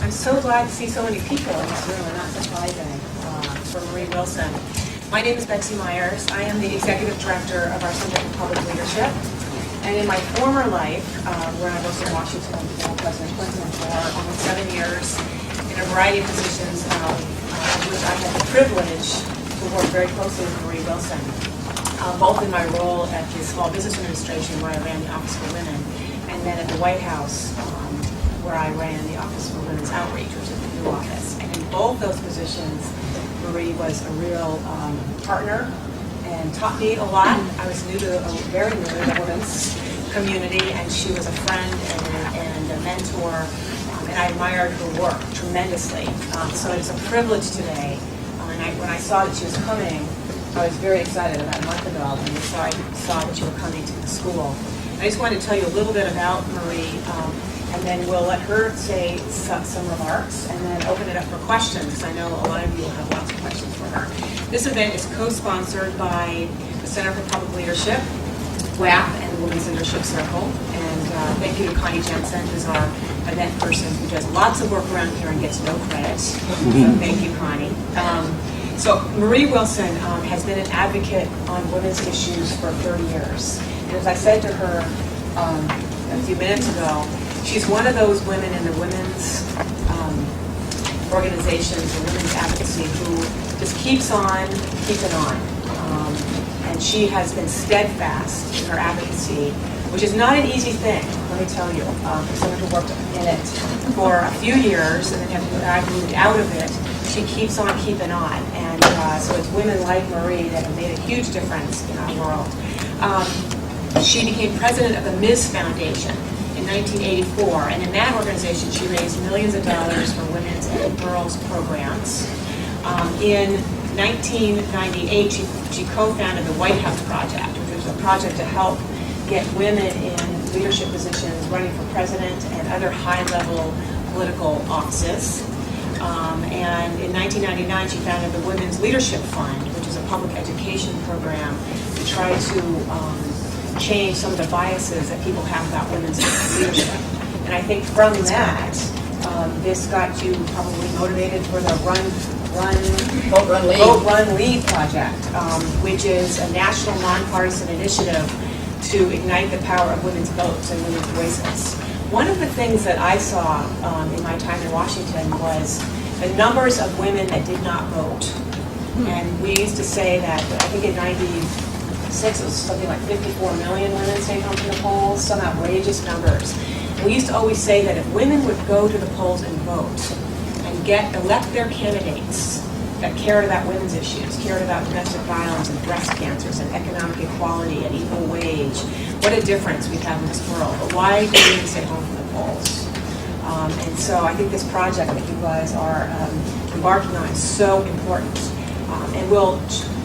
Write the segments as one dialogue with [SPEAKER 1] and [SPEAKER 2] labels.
[SPEAKER 1] I'm so glad to see so many people in this room, and not surprising, for Marie Wilson. My name is Betsy Myers. I am the Executive Director of our Center for Public Leadership. And in my former life, where I worked in Washington for President Clinton for almost 7 years, in a variety of positions, which I had the privilege to work very closely with Marie Wilson, both in my role at the Small Business Administration, where I ran the Office for Women, and then at the White House, where I ran the Office for Women's Outreach, which is the new office. And in both those positions, Marie was a real partner and taught me a lot. I was very new to the women's community, and she was a friend and a mentor, and I admired her work tremendously. So it's a privilege today. When I saw that she was coming, I was very excited about a month ago, and so I saw that you were coming to the school. I just wanted to tell you a little bit about Marie, and then we'll let her say some remarks, and then open it up for questions, because I know a lot of you will have lots of questions for her. This event is co-sponsored by the Center for Public Leadership, WAP, and the Women's Leadership Circle. And thank you to Connie Jensen, who's our event person, who does lots of work around here and gets no credit. So thank you, Connie. So Marie Wilson has been an advocate on women's issues for 30 years. And as I said to her a few minutes ago, she's one of those women in the women's organizations and women's advocacy who just keeps on keeping on. And she has been steadfast in her advocacy, which is not an easy thing, let me tell you. For someone who worked in it for a few years and then have moved out of it, she keeps on keeping on. And so it's women like Marie that have made a huge difference in our world. She became president of the Ms. Foundation in 1984, and in that organization she raised millions of dollars for women's and girls programs. In 1998, she co-founded the White House Project, which was a project to help get women in leadership positions, running for president and other high-level political offices. And in 1999, she founded the Women's Leadership Fund, which is a public education program to try to change some of the biases that people have about women's leadership. And I think from that, this got you probably motivated for the Vote, Run, Lead project, which is a national nonpartisan initiative to ignite the power of women's votes and women's voices. One of the things that I saw in my time in Washington was the numbers of women that did not vote. And we used to say that, I think in 96 it was something like 54 million women stayed home from the polls, some outrageous numbers. And we used to always say that if women would go to the polls and vote and elect their candidates that cared about women's issues, cared about domestic violence and breast cancers and economic equality and equal wage, what a difference we'd have in this world. But why do women stay home from the polls? And so I think this project that you guys are embarking on is so important. And will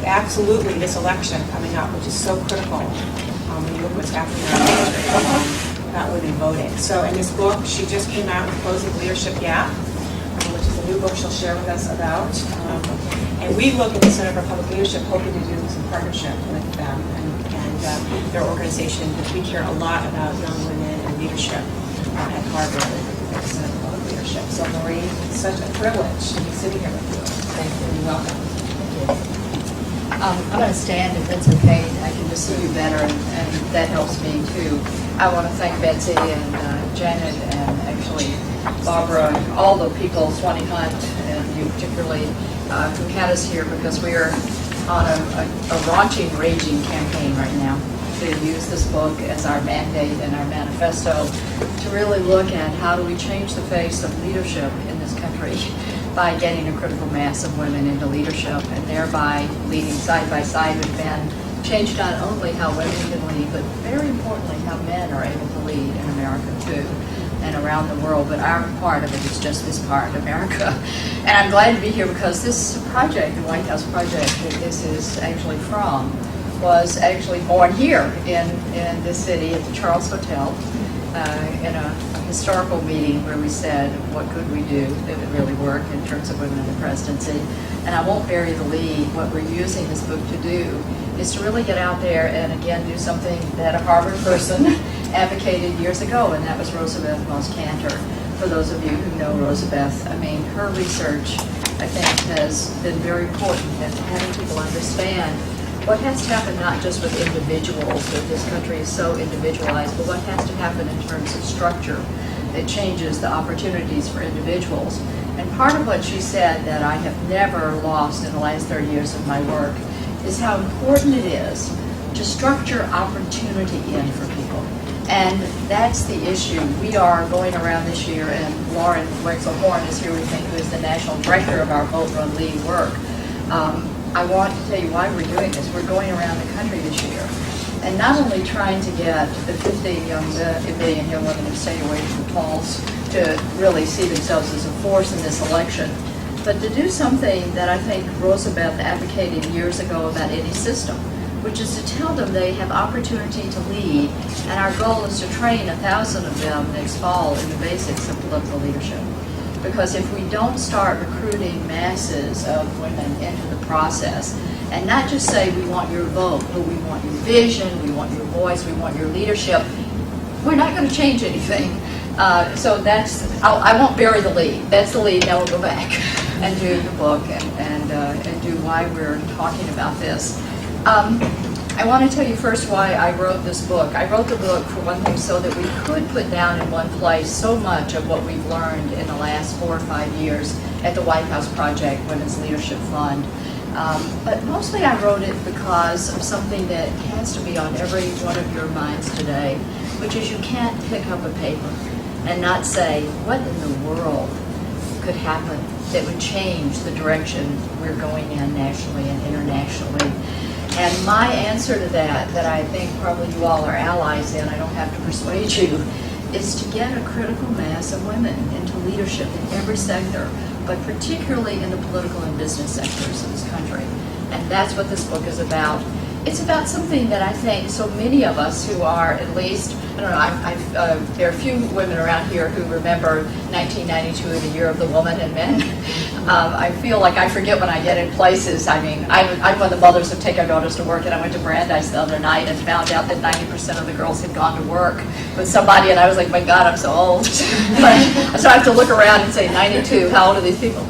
[SPEAKER 1] absolutely, this election coming up, which is so critical when you look what's happening in our country about women voting. So in this book, she just came out with Closing the Leadership Gap, which is a new book she'll share with us about. And we look at the Center for Public Leadership hoping to do some partnership with them and their organization, because we care a lot about young women and leadership at Harvard and at the Center for Public Leadership. So Marie, it's such a privilege to be sitting here with you. Thank you and welcome.
[SPEAKER 2] I'm going to stand if that's okay. I can just see you better, and that helps me too. I want to thank Betsy and Janet and actually Barbara, all the people, Swanee Hunt, and you particularly, who had us here, because we are on a launching, raging campaign right now to use this book as our mandate and our manifesto to really look at how do we change the face of leadership in this country by getting a critical mass of women into leadership, and thereby leading side by side with men, change not only how women can lead, but very importantly how men are able to lead in America too, and around the world. But our part of it is just this part, America. And I'm glad to be here because this project, the White House project that this is actually from, was actually born here in this city at the Charles Hotel, in a historical meeting where we said, what could we do that would really work in terms of women in the presidency? And I won't bury the lead. What we're using this book to do is to really get out there and again do something that a Harvard person advocated years ago, and that was Roosevelt Moss Cantor, for those of you who know Rosabeth, I mean, her research, I think, has been very important in having people understand what has to happen not just with individuals, that this country is so individualized, but what has to happen in terms of structure that changes the opportunities for individuals. And part of what she said that I have never lost in the last 30 years of my work is how important it is to structure opportunity in for people. And that's the issue. We are going around this year, and Lauren Wexel-Horn is here with me, who is the national director of our Vote Run Lead work. I want to tell you why we're doing this. We're going around the country this year, and not only trying to get the 15 million young women who stay away from the polls to really see themselves as a force in this election, but to do something that I think Rosabeth advocated years ago about any system, which is to tell them they have opportunity to lead, and our goal is to train 1,000 of them next fall in the basics of political leadership. Because if we don't start recruiting masses of women into the process, and not just say we want your vote, but we want your vision, we want your voice, we want your leadership, we're not going to change anything. So that's, I won't bury the lead. That's the lead. Now we'll go back and do the book and do why we're talking about this. I want to tell you first why I wrote this book. I wrote the book, for one thing, so that we could put down in one place so much of what we've learned in the last 4 or 5 years at the White House Project Women's Leadership Fund. But mostly I wrote it because of something that has to be on every one of your minds today, which is you can't pick up a paper and not say, what in the world could happen that would change the direction we're going in nationally and internationally. And my answer to that I think probably you all are allies in, I don't have to persuade you, is to get a critical mass of women into leadership in every sector, but particularly in the political and business sectors of this country. And that's what this book is about. It's about something that I think so many of us who are at least, I don't know, there are a few women around here who remember 1992, the year of the woman and men. I feel like I forget when I get in places. I mean, I'm one of the mothers who take our daughters to work, and I went to Brandeis the other night and found out that 90% of the girls had gone to work with somebody, and I was like, my God, I'm so old. So I have to look around and say, 92, how old are these people?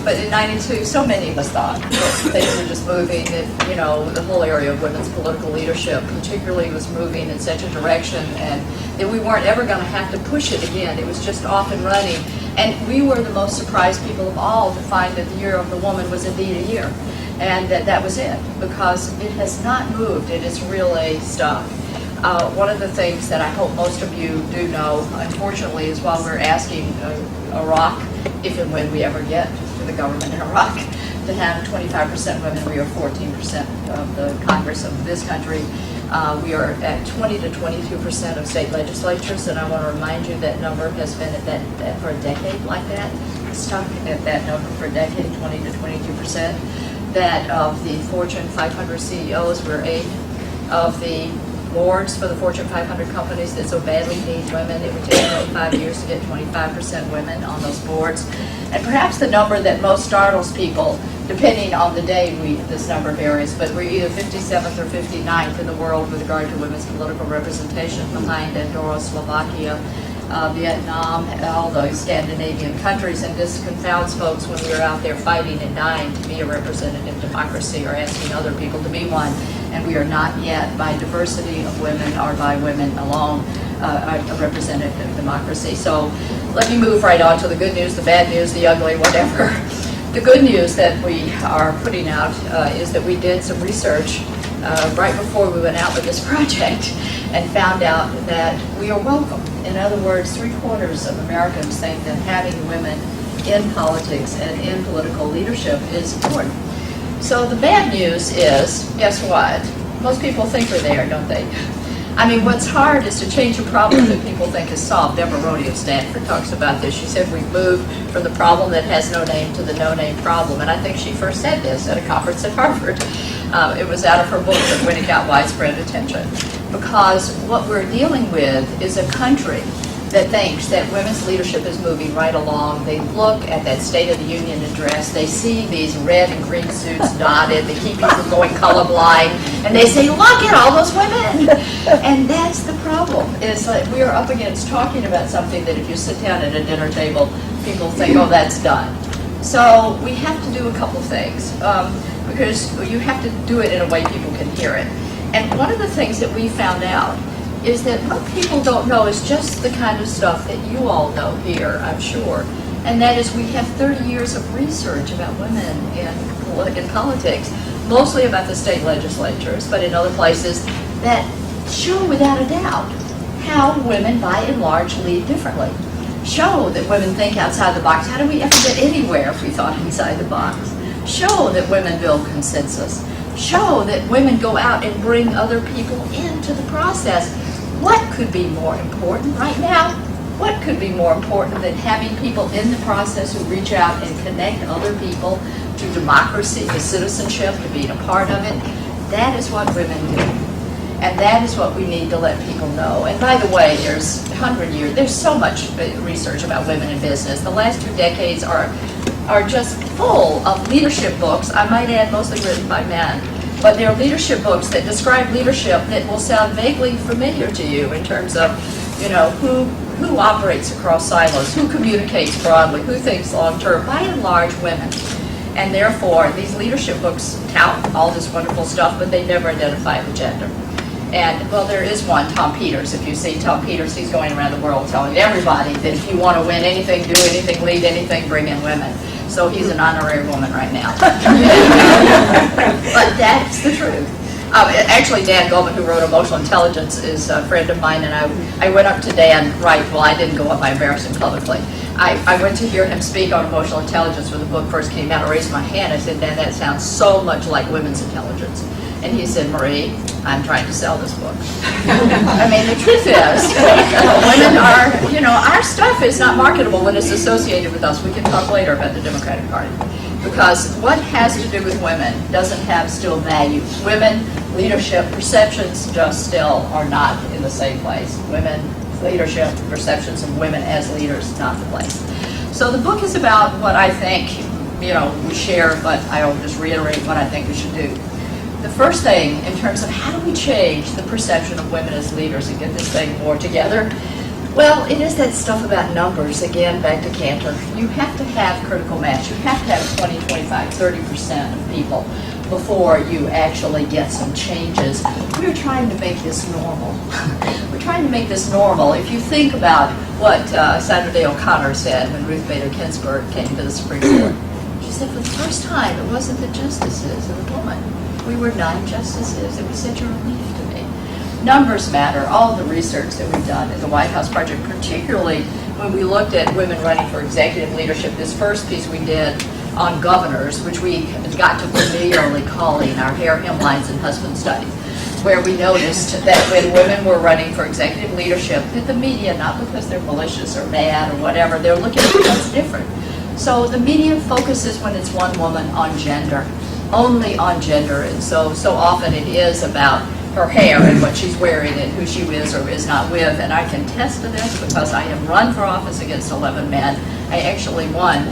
[SPEAKER 2] But in 92, so many of us thought that things were just moving, that, you know, the whole area of women's political leadership particularly was moving in such a direction, and that we weren't ever going to have to push it again. It was just off and running. And we were the most surprised people of all to find that the year of the woman was indeed a year, and that was it, because it has not moved. It is really stuck. One of the things that I hope most of you do know, unfortunately, is while we're asking Iraq, if and when we ever get to the government in Iraq, to have 25% women, we are 14% of the Congress of this country. We are at 20 to 22% of state legislatures, and I want to remind you that number has been at that for a decade like that, stuck at that number for a decade, 20 to 22%. That of the Fortune 500 CEOs, we're 8 of the boards for the Fortune 500 companies that so badly need women. It would take 25 years to get 25% women on those boards. And perhaps the number that most startles people, depending on the day, this number varies, but we're either 57th or 59th in the world with regard to women's political representation, behind Andorra, Slovakia, Vietnam, and all those Scandinavian countries. And this confounds folks when we're out there fighting and dying to be a representative democracy or asking other people to be one. And we are not yet, by diversity of women or by women alone, a representative democracy. So let me move right on to the good news, the bad news, the ugly, whatever. The good news that we are putting out is that we did some research right before we went out with this project and found out that we are welcome. In other words, 3/4 of Americans think that having women in politics and in political leadership is important. So the bad news is, guess what? Most people think we're there, don't they? I mean, what's hard is to change a problem that people think is solved. Deborah Rhodey of Stanford talks about this. She said we've moved from the problem that has no name to the no-name problem. And I think she first said this at a conference at Harvard. It was out of her book when it got widespread attention. Because what we're dealing with is a country that thinks that women's leadership is moving right along. They look at that State of the Union address, they see these red and green suits dotted, they keep people going colorblind, and they say, look at all those women! And that's the problem, is like we are up against talking about something that if you sit down at a dinner table, people think, oh, that's done. So we have to do a couple things, because you have to do it in a way people can hear it. And one of the things that we found out is that what people don't know is just the kind of stuff that you all know here, I'm sure. And that is we have 30 years of research about women in politics, mostly about the state legislatures, but in other places, that show without a doubt how women, by and large, lead differently. Show that women think outside the box. How do we ever get anywhere if we thought inside the box? Show that women build consensus. Show that women go out and bring other people into the process. What could be more important right now? What could be more important than having people in the process who reach out and connect other people to democracy, to citizenship, to being a part of it? That is what women do. And that is what we need to let people know. And by the way, there's 100 years, there's so much research about women in business. The last 2 decades are just full of leadership books, I might add mostly written by men. But there are leadership books that describe leadership that will sound vaguely familiar to you in terms of, you know, who operates across silos, who communicates broadly, who thinks long-term, by and large women. And therefore, these leadership books tout all this wonderful stuff, but they never identify the gender. And, well, there is one, Tom Peters. If you see Tom Peters, he's going around the world telling everybody that if you want to win anything, do anything, lead anything, bring in women. So he's an honorary woman right now. But that's the truth. Actually, Dan Goldman, who wrote Emotional Intelligence, is a friend of mine, and I went up to Dan, well, I didn't go up, I embarrassed him publicly. I went to hear him speak on emotional intelligence when the book first came out. I raised my hand, I said, Dan, that sounds so much like women's intelligence. And he said, Marie, I'm trying to sell this book. I mean, the truth is, women are, you know, our stuff is not marketable when it's associated with us. We can talk later about the Democratic Party. Because what has to do with women doesn't have still value. Women, leadership, perceptions just still are not in the same place. Women, leadership, perceptions of women as leaders, not the place. So the book is about what I think, you know, we share, but I'll just reiterate what I think we should do. The first thing, in terms of how do we change the perception of women as leaders and get this thing more together, well, it is that stuff about numbers, again, back to Cantor. You have to have critical mass. You have to have 20, 25, 30% of people before you actually get some changes. We're trying to make this normal. We're trying to make this normal. If you think about what Sandra Day O'Connor said when Ruth Bader Ginsburg came to the Supreme Court, she said for the first time it wasn't the justices and the woman. We were 9 justices. It was such a relief to me. Numbers matter. All the research that we've done at the White House Project, particularly when we looked at women running for executive leadership, this first piece we did on governors, which we got to familiarly calling our hair, hemlines, and husband studies, where we noticed that when women were running for executive leadership, that the media, not because they're malicious or mad or whatever, they're looking at what's different. So the media focuses, when it's one woman, on gender, only on gender, and so often it is about her hair and what she's wearing and who she is or is not with. And I can attest to this because I have run for office against 11 men. I actually won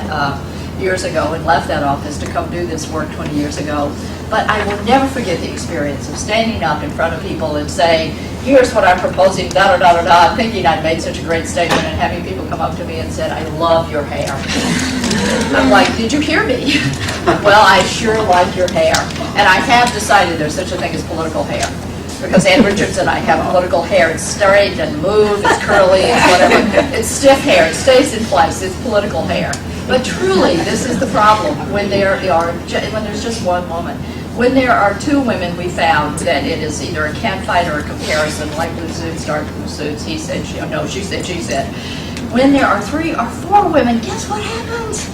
[SPEAKER 2] years ago and left that office to come do this work 20 years ago. But I will never forget the experience of standing up in front of people and saying, here's what I'm proposing, da-da-da-da-da, thinking I'd made such a great statement, and having people come up to me and said, I love your hair. I'm like, did you hear me? Well, I sure like your hair. And I have decided there's such a thing as political hair. Because Ann Richards and I have political hair. It's straight and move, it's curly, it's whatever. It's stiff hair, it stays in place, it's political hair. But truly, this is the problem when there's just one woman. When there are 2 women, we found that it is either a catfight or a comparison, like Blue Suits, Dark Blue Suits, he said, she said, she said. When there are 3 or 4 women, guess what happens?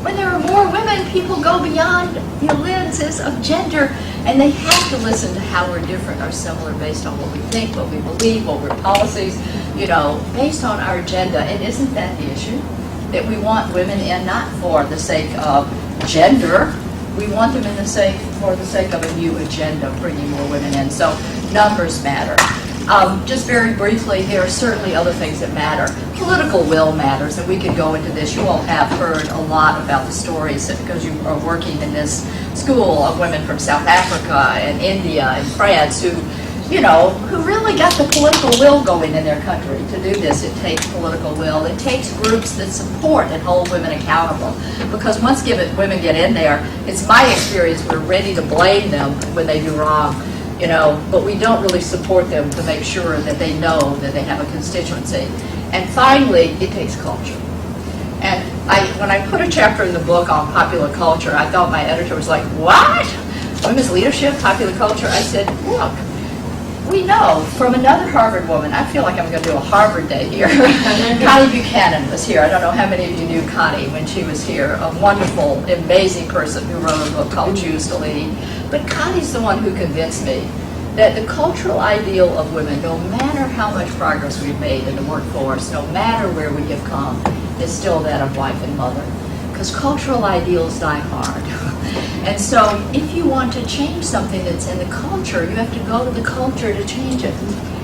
[SPEAKER 2] When there are more women, people go beyond the lenses of gender, and they have to listen to how we're different or similar based on what we think, what we believe, what we're policies, you know, based on our agenda. And isn't that the issue? That we want women in not for the sake of gender, we want them in for the sake of a new agenda, bringing more women in. So numbers matter. Just very briefly, there are certainly other things that matter. Political will matters, and we could go into this. You all have heard a lot about the stories because you are working in this school of women from South Africa and India and France who, you know, who really got the political will going in their country. To do this, it takes political will. It takes groups that support and hold women accountable. Because once women get in there, it's my experience, we're ready to blame them when they do wrong. You know, but we don't really support them to make sure that they know that they have a constituency. And finally, it takes culture. And when I put a chapter in the book on popular culture, I thought my editor was like, what? Women's leadership, popular culture? I said, look, we know from another Harvard woman, I feel like I'm going to do a Harvard day here. Connie Buchanan was here. I don't know how many of you knew Connie when she was here, a wonderful, amazing person who wrote a book called Choose to Lead. But Connie's the one who convinced me that the cultural ideal of women, no matter how much progress we've made in the workforce, no matter where we have come, is still that of wife and mother. Because cultural ideals die hard. And so if you want to change something that's in the culture, you have to go to the culture to change it.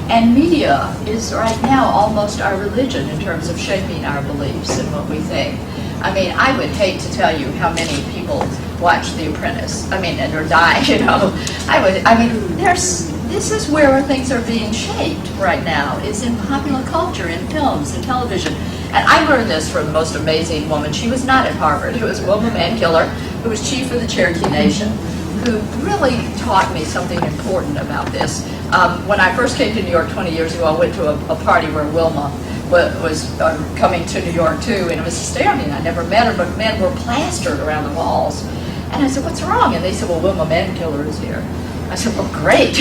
[SPEAKER 2] And media is right now almost our religion in terms of shaping our beliefs and what we think. I mean, I would hate to tell you how many people watch The Apprentice. I mean, and or die, you know. This is where things are being shaped right now, is in popular culture, in films, in television. And I learned this from the most amazing woman. She was not at Harvard. It was Wilma Mankiller, who was chief of the Cherokee Nation, who really taught me something important about this. When I first came to New York 20 years ago, I went to a party where Wilma was coming to New York too, and it was astounding. I never met her, but men were plastered around the walls. And I said, what's wrong? And they said, well, Wilma Mankiller is here. I said, well, great.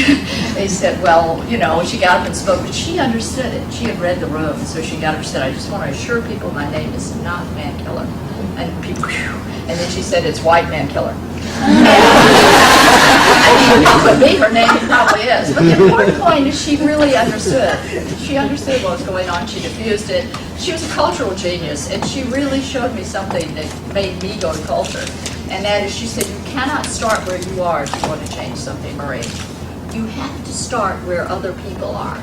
[SPEAKER 2] They said, well, you know, she got up and spoke, but she understood it. She had read the room, so she got up and said, I just want to assure people my name is not Mankiller. And people, whew, and then she said, it's White Mankiller. I mean, it could be her name, it probably is. But the important point is she really understood. She understood what was going on. She diffused it. She was a cultural genius, and she really showed me something that made me go to culture. And that is, she said, you cannot start where you are if you want to change something, Marie. You have to start where other people are.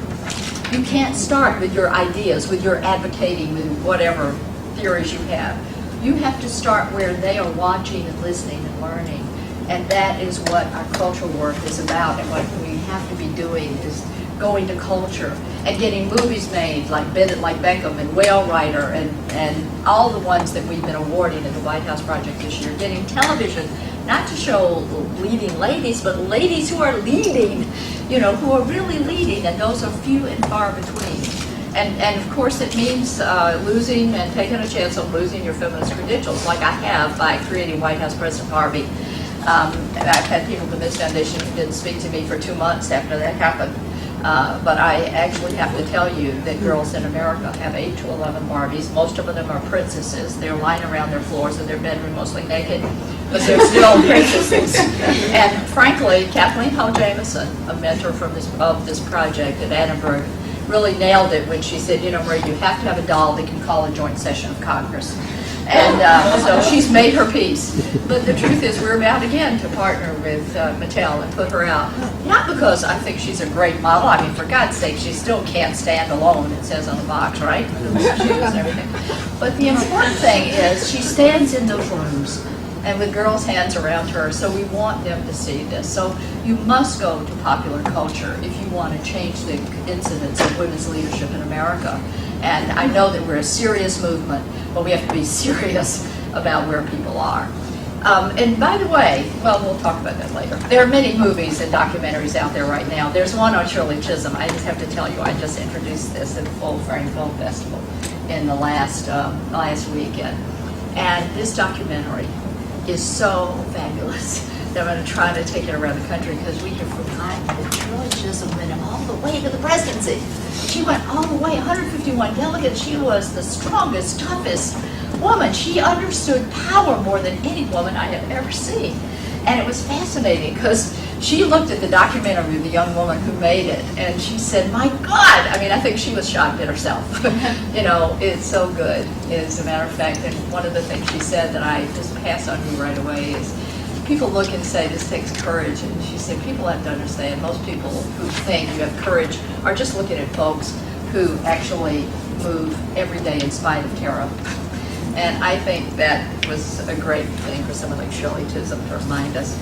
[SPEAKER 2] You can't start with your ideas, with your advocating, with whatever theories you have. You have to start where they are watching and listening and learning. And that is what our cultural work is about. And what we have to be doing is going to culture and getting movies made like Beckham and Whale Rider and all the ones that we've been awarding at the White House Project this year. Getting television, not to show leading ladies, but ladies who are leading, you know, who are really leading, and those are few and far between. And of course it means losing and taking a chance on losing your feminist credentials, like I have by creating White House President Harvey. I've had people from this foundation who didn't speak to me for 2 months after that happened. But I actually have to tell you that girls in America have 8 to 11 Barbies. Most of them are princesses. They're lying around their floors in their bedroom mostly naked, but they're still princesses. And frankly, Kathleen Hull Jamieson, a mentor from of this project at Annenberg, really nailed it when she said, you know, Marie, you have to have a doll that can call a joint session of Congress. And so she's made her peace. But the truth is we're about again to partner with Mattel and put her out. Not because I think she's a great model. I mean, for God's sake, she still can't stand alone, it says on the box, right? Shoes and everything. But the important thing is she stands in those rooms and with girls' hands around her, so we want them to see this. So you must go to popular culture if you want to change the incidence of women's leadership in America. And I know that we're a serious movement, but we have to be serious about where people are. And by the way, well, we'll talk about that later. There are many movies and documentaries out there right now. There's one on Shirley Chisholm. I just have to tell you, I just introduced this at the Full Frame Film Festival in the last weekend. And this documentary is so fabulous that I'm going to try to take it around the country because we have forgotten that Shirley Chisholm went all the way to the presidency. She went all the way, 151 delegates. She was the strongest, toughest woman. She understood power more than any woman I have ever seen. And it was fascinating because she looked at the documentary of the young woman who made it and she said, my God, I mean, I think she was shocked at herself. You know, it's so good, as a matter of fact. And one of the things she said that I just pass on you right away is, people look and say this takes courage, and she said people have to understand most people who think you have courage are just looking at folks who actually move every day in spite of terror. And I think that was a great thing for someone like Shirley Chisholm to remind us.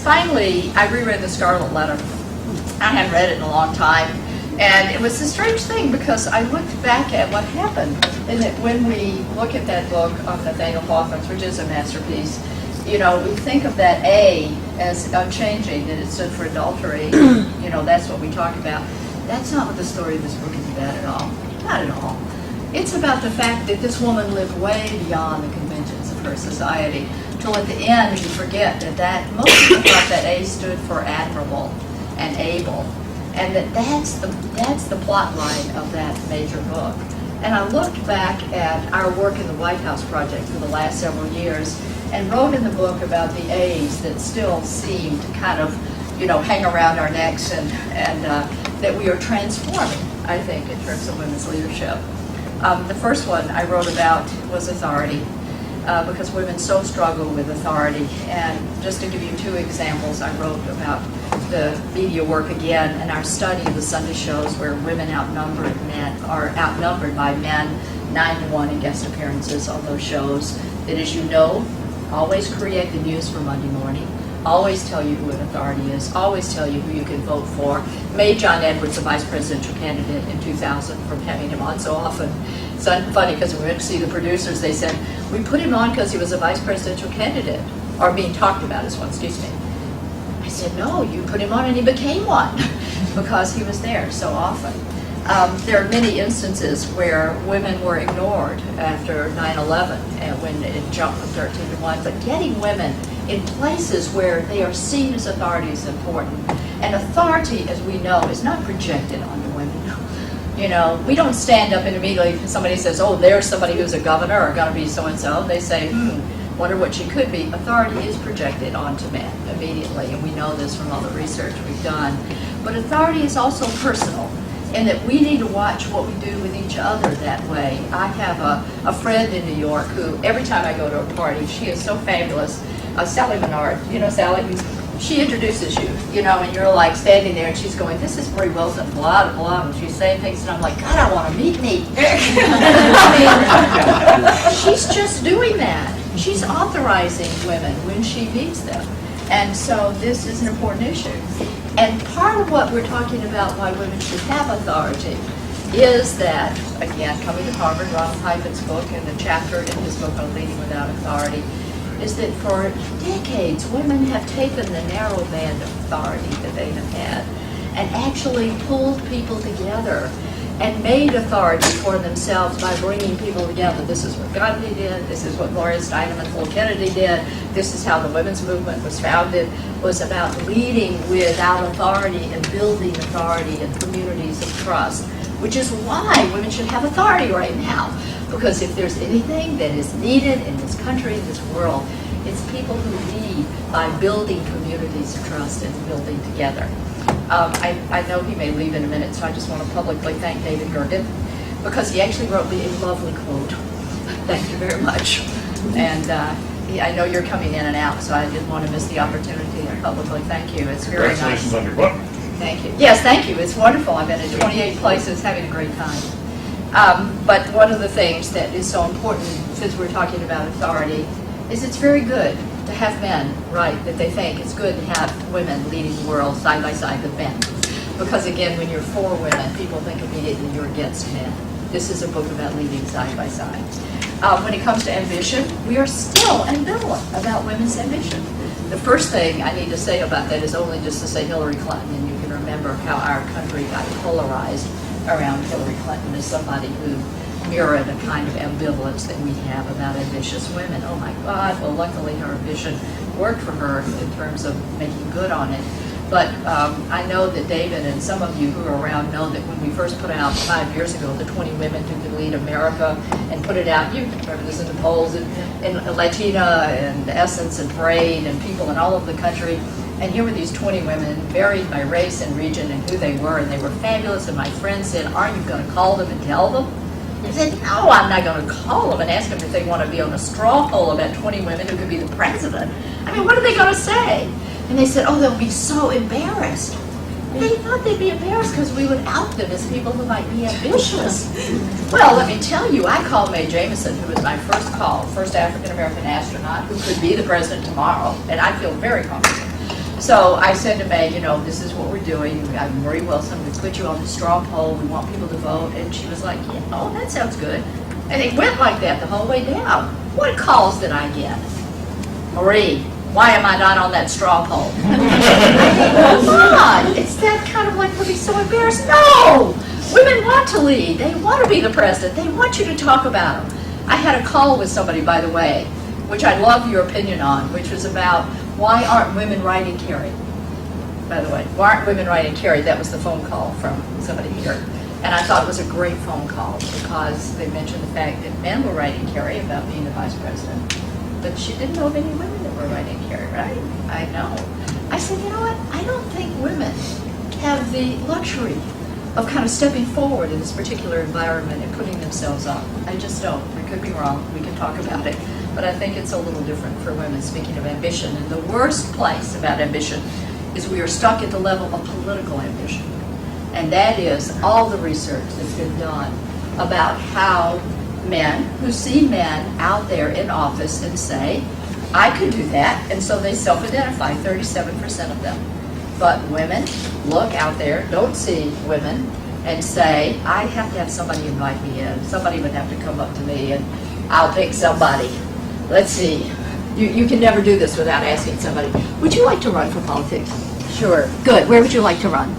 [SPEAKER 2] Finally, I reread The Scarlet Letter. I hadn't read it in a long time. And it was a strange thing because I looked back at what happened. And that when we look at that book of Nathaniel Hawthorne's, which is a masterpiece, you know, we think of that A as unchanging, that it stood for adultery. You know, that's what we talk about. That's not what the story of this book is about at all. Not at all. It's about the fact that this woman lived way beyond the conventions of her society, till at the end you forget that most people thought that A stood for admirable and able, and that's the plot line of that major book. And I looked back at our work in the White House Project for the last several years and wrote in the book about the A's that still seem to kind of, you know, hang around our necks, and that we are transforming, I think, in terms of women's leadership. The first one I wrote about was authority, because women so struggle with authority. And just to give you two examples, I wrote about the media work again and our study of the Sunday shows where women are outnumbered by men 9-to-1 in guest appearances on those shows that, as you know, always create the news for Monday morning, always tell you who an authority is, always tell you who you can vote for, made John Edwards a vice presidential candidate in 2000 from having him on so often. It's funny because when we went to see the producers, they said, we put him on because he was a vice presidential candidate, or being talked about as one, excuse me. I said, no, you put him on and he became one because he was there so often. There are many instances where women were ignored after 9/11 and when it jumped from 13-to-1, but getting women in places where they are seen as authority is important. And authority, as we know, is not projected onto women. You know, we don't stand up and immediately, if somebody says, oh, there's somebody who's a governor or going to be so-and-so, they say, wonder what she could be. Authority is projected onto men immediately, and we know this from all the research we've done. But authority is also personal, and that we need to watch what we do with each other that way. I have a friend in New York who, every time I go to a party, she is so fabulous. Sally Menard, you know Sally? She introduces you, you know, and you're like standing there and she's going, this is Marie Wilson, blah, blah, and she's saying things, and I'm like, God, I want to meet me. I mean, she's just doing that. She's authorizing women when she meets them. And so this is an important issue. And part of what we're talking about why women should have authority is that, again, coming to Harvard, Ronald Hyphen's book and the chapter in his book on Leading Without Authority, is that for decades, women have taken the narrow band of authority that they have had and actually pulled people together and made authority for themselves by bringing people together. This is what Gandhi did, this is what Gloria Steinem and Paul Kennedy did, this is how the women's movement was founded, was about leading without authority and building authority in communities of trust, which is why women should have authority right now. Because if there's anything that is needed in this country, in this world, it's people who lead by building communities of trust and building together. I know he may leave in a minute, so I just want to publicly thank David Gergen, because he actually wrote me a lovely quote. Thank you very much. And I know you're coming in and out, so I didn't want to miss the opportunity to publicly thank you. It's very nice.
[SPEAKER 3] Congratulations on your book.
[SPEAKER 2] Thank you. Yes, thank you. It's wonderful. I've been in 28 places having a great time. But one of the things that is so important, since we're talking about authority, is it's very good to have men, right, that they think it's good to have women leading the world side by side with men. Because again, when you're for women, people think immediately you're against men. This is a book about leading side by side. When it comes to ambition, we are still ambivalent about women's ambition. The first thing I need to say about that is only just to say Hillary Clinton, and you can remember how our country got polarized around Hillary Clinton as somebody who mirrored a kind of ambivalence that we have about ambitious women. Oh my God, well luckily her vision worked for her in terms of making good on it. But I know that David and some of you who are around know that when we first put out 5 years ago the 20 women who could lead America and put it out, you remember this in the polls, in Latina and Essence and Parade and people in all over the country. And here were these 20 women, varied by race and region and who they were, and they were fabulous. And my friend said, aren't you going to call them and tell them? He said, no, I'm not going to call them and ask them if they want to be on a straw poll about 20 women who could be the president. I mean, what are they going to say? And they said, oh, they'll be so embarrassed. They thought they'd be embarrassed because we would out them as people who might be ambitious. Well, let me tell you, I called Mae Jemison, who was my first call, first African-American astronaut who could be the president tomorrow, and I feel very comfortable. So I said to Mae, you know, this is what we're doing. We got Marie Wilson, we put you on the straw poll, we want people to vote. And she was like, yeah, oh, that sounds good. And it went like that the whole way down. What calls did I get? Marie, why am I not on that straw poll? Come on, it's that kind of like, we'll be so embarrassed. No, women want to lead. They want to be the president. They want you to talk about them. I had a call with somebody, by the way, which I'd love your opinion on, which was about why aren't women writing Carrie? By the way, why aren't women writing Carrie? That was the phone call from somebody here. And I thought it was a great phone call because they mentioned the fact that men were writing Carrie about being the vice president. But she didn't know of any women that were writing Carrie, right? I know. I said, you know what? I don't think women have the luxury of kind of stepping forward in this particular environment and putting themselves up. I just don't. I could be wrong. We can talk about it. But I think it's a little different for women, speaking of ambition. And the worst place about ambition is we are stuck at the level of political ambition. And that is all the research that's been done about how men who see men out there in office and say, I could do that, and so they self-identify, 37% of them. But women look out there, don't see women, and say, I have to have somebody invite me in. Somebody would have to come up to me, and I'll pick somebody. Let's see. You can never do this without asking somebody. Would you like to run for politics?
[SPEAKER 3] Sure.
[SPEAKER 2] Good. Where would you like to run?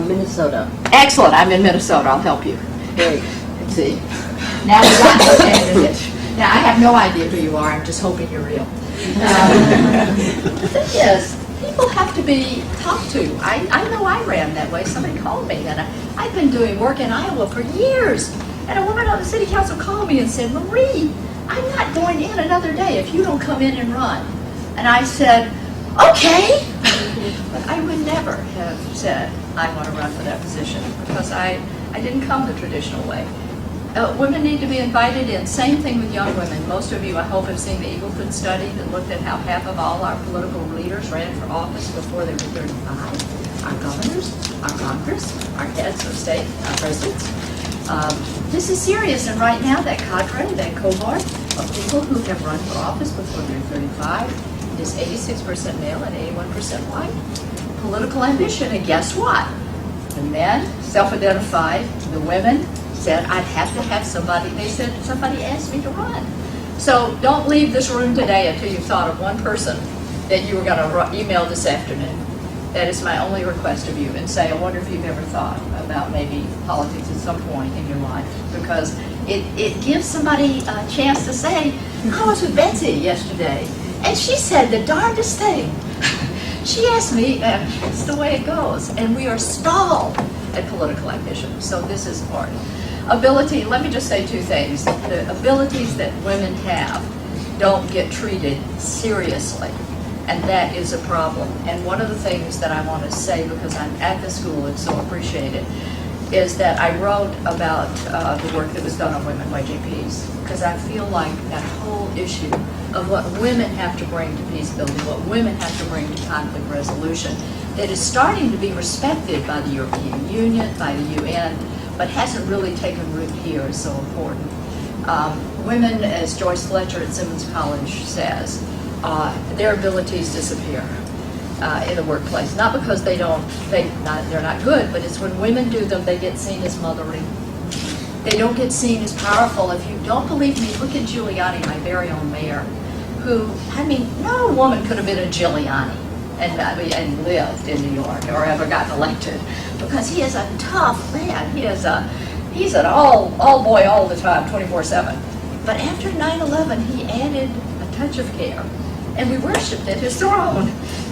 [SPEAKER 3] Minnesota.
[SPEAKER 2] Excellent. I'm in Minnesota. I'll help you.
[SPEAKER 3] Great.
[SPEAKER 2] Let's see. Now we got no candidate. Now I have no idea who you are. I'm just hoping you're real. The thing is, people have to be talked to. I know I ran that way. Somebody called me, and I've been doing work in Iowa for years. And a woman on the city council called me and said, Marie, I'm not going in another day if you don't come in and run. And I said, okay. But I would never have said, I want to run for that position because I didn't come the traditional way. Women need to be invited in. Same thing with young women. Most of you, I hope, have seen the Eagleton study that looked at how half of all our political leaders ran for office before they were 35. Our governors, our Congress, our heads of state, our presidents. This is serious, and right now that cadre, that cohort of people who have run for office before they're 35 is 86% male and 81% white. Political ambition, and guess what? The men self-identified, the women said, I'd have to have somebody. They said, somebody asked me to run. So don't leave this room today until you've thought of one person that you were going to email this afternoon. That is my only request of you. And say, I wonder if you've ever thought about maybe politics at some point in your life. Because it gives somebody a chance to say, I was with Betsy yesterday, and she said the darndest thing. She asked me, it's the way it goes. And we are stalled at political ambition. So this is hard. Ability, let me just say two things. The abilities that women have don't get treated seriously, and that is a problem. And one of the things that I want to say, because I'm at the school and so appreciate it, is that I wrote about the work that was done on women YJPs, because I feel like that whole issue of what women have to bring to peace building, what women have to bring to conflict resolution, that is starting to be respected by the European Union, by the UN, but hasn't really taken root here is so important. Women, as Joyce Fletcher at Simmons College says, their abilities disappear in the workplace. Not because they're not good, but it's when women do them, they get seen as mothering. They don't get seen as powerful. If you don't believe me, look at Giuliani, my very own mayor, who, I mean, no woman could have been a Giuliani and lived in New York or ever gotten elected, because he is a tough man. He's an all boy all the time, 24/7. But after 9/11, he added a touch of care, and we worshipped at his throne.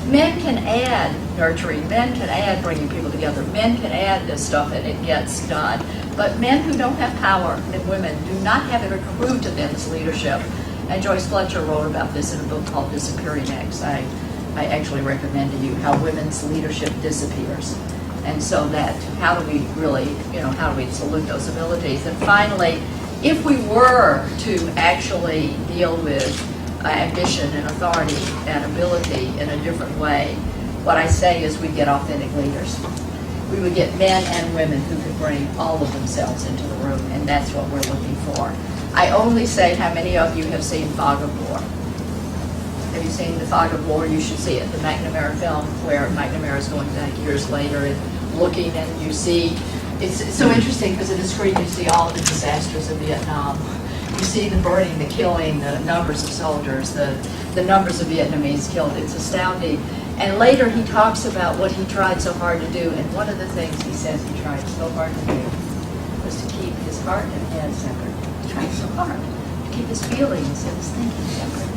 [SPEAKER 2] Men can add nurturing, men can add bringing people together, men can add this stuff and it gets done. But men who don't have power and women do not have it accrued to them as leadership. And Joyce Fletcher wrote about this in a book called Disappearing Eggs. I actually recommend to you how women's leadership disappears. And so that, how do we really, how do we salute those abilities? And finally, if we were to actually deal with ambition and authority and ability in a different way, what I say is we get authentic leaders. We would get men and women who could bring all of themselves into the room, and that's what we're looking for. I only say, how many of you have seen Fog of War? Have you seen the Fog of War? You should see it, the McNamara film, where McNamara is going back years later and looking, and you see, it's so interesting because in the screen you see all the disasters of Vietnam. You see the burning, the killing, the numbers of soldiers, the numbers of Vietnamese killed. It's astounding. And later he talks about what he tried so hard to do, and one of the things he says he tried so hard to do was to keep his heart and head separate. He tried so hard to keep his feelings and his thinking separate.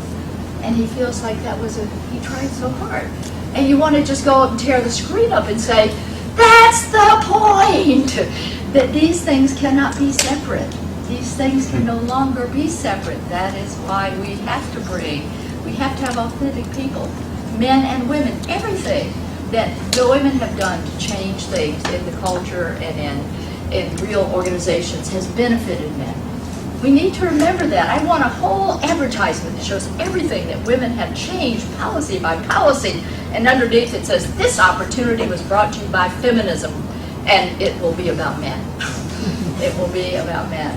[SPEAKER 2] And he feels like he tried so hard. And you want to just go up and tear the screen up and say, that's the point! That these things cannot be separate. These things can no longer be separate. That is why we have to have authentic people, men and women. Everything that the women have done to change things in the culture and in real organizations has benefited men. We need to remember that. I want a whole advertisement that shows everything that women have changed policy by policy, and underneath it says, this opportunity was brought to you by feminism, and it will be about men. It will be about men.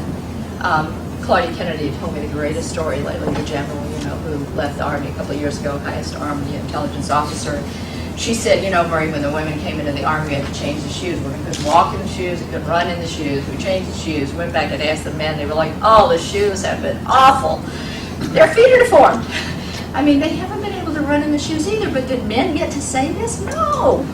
[SPEAKER 2] Claudia Kennedy told me the greatest story lately, the general, who left the Army a couple of years ago, highest Army intelligence officer. She said, Marie, when the women came into the Army, we had to change the shoes. Women couldn't walk in the shoes, they couldn't run in the shoes. We changed the shoes. We went back and asked the men. They were like, oh, the shoes have been awful. Their feet are deformed. I mean, they haven't been able to run in the shoes either, but did men get to say this? No.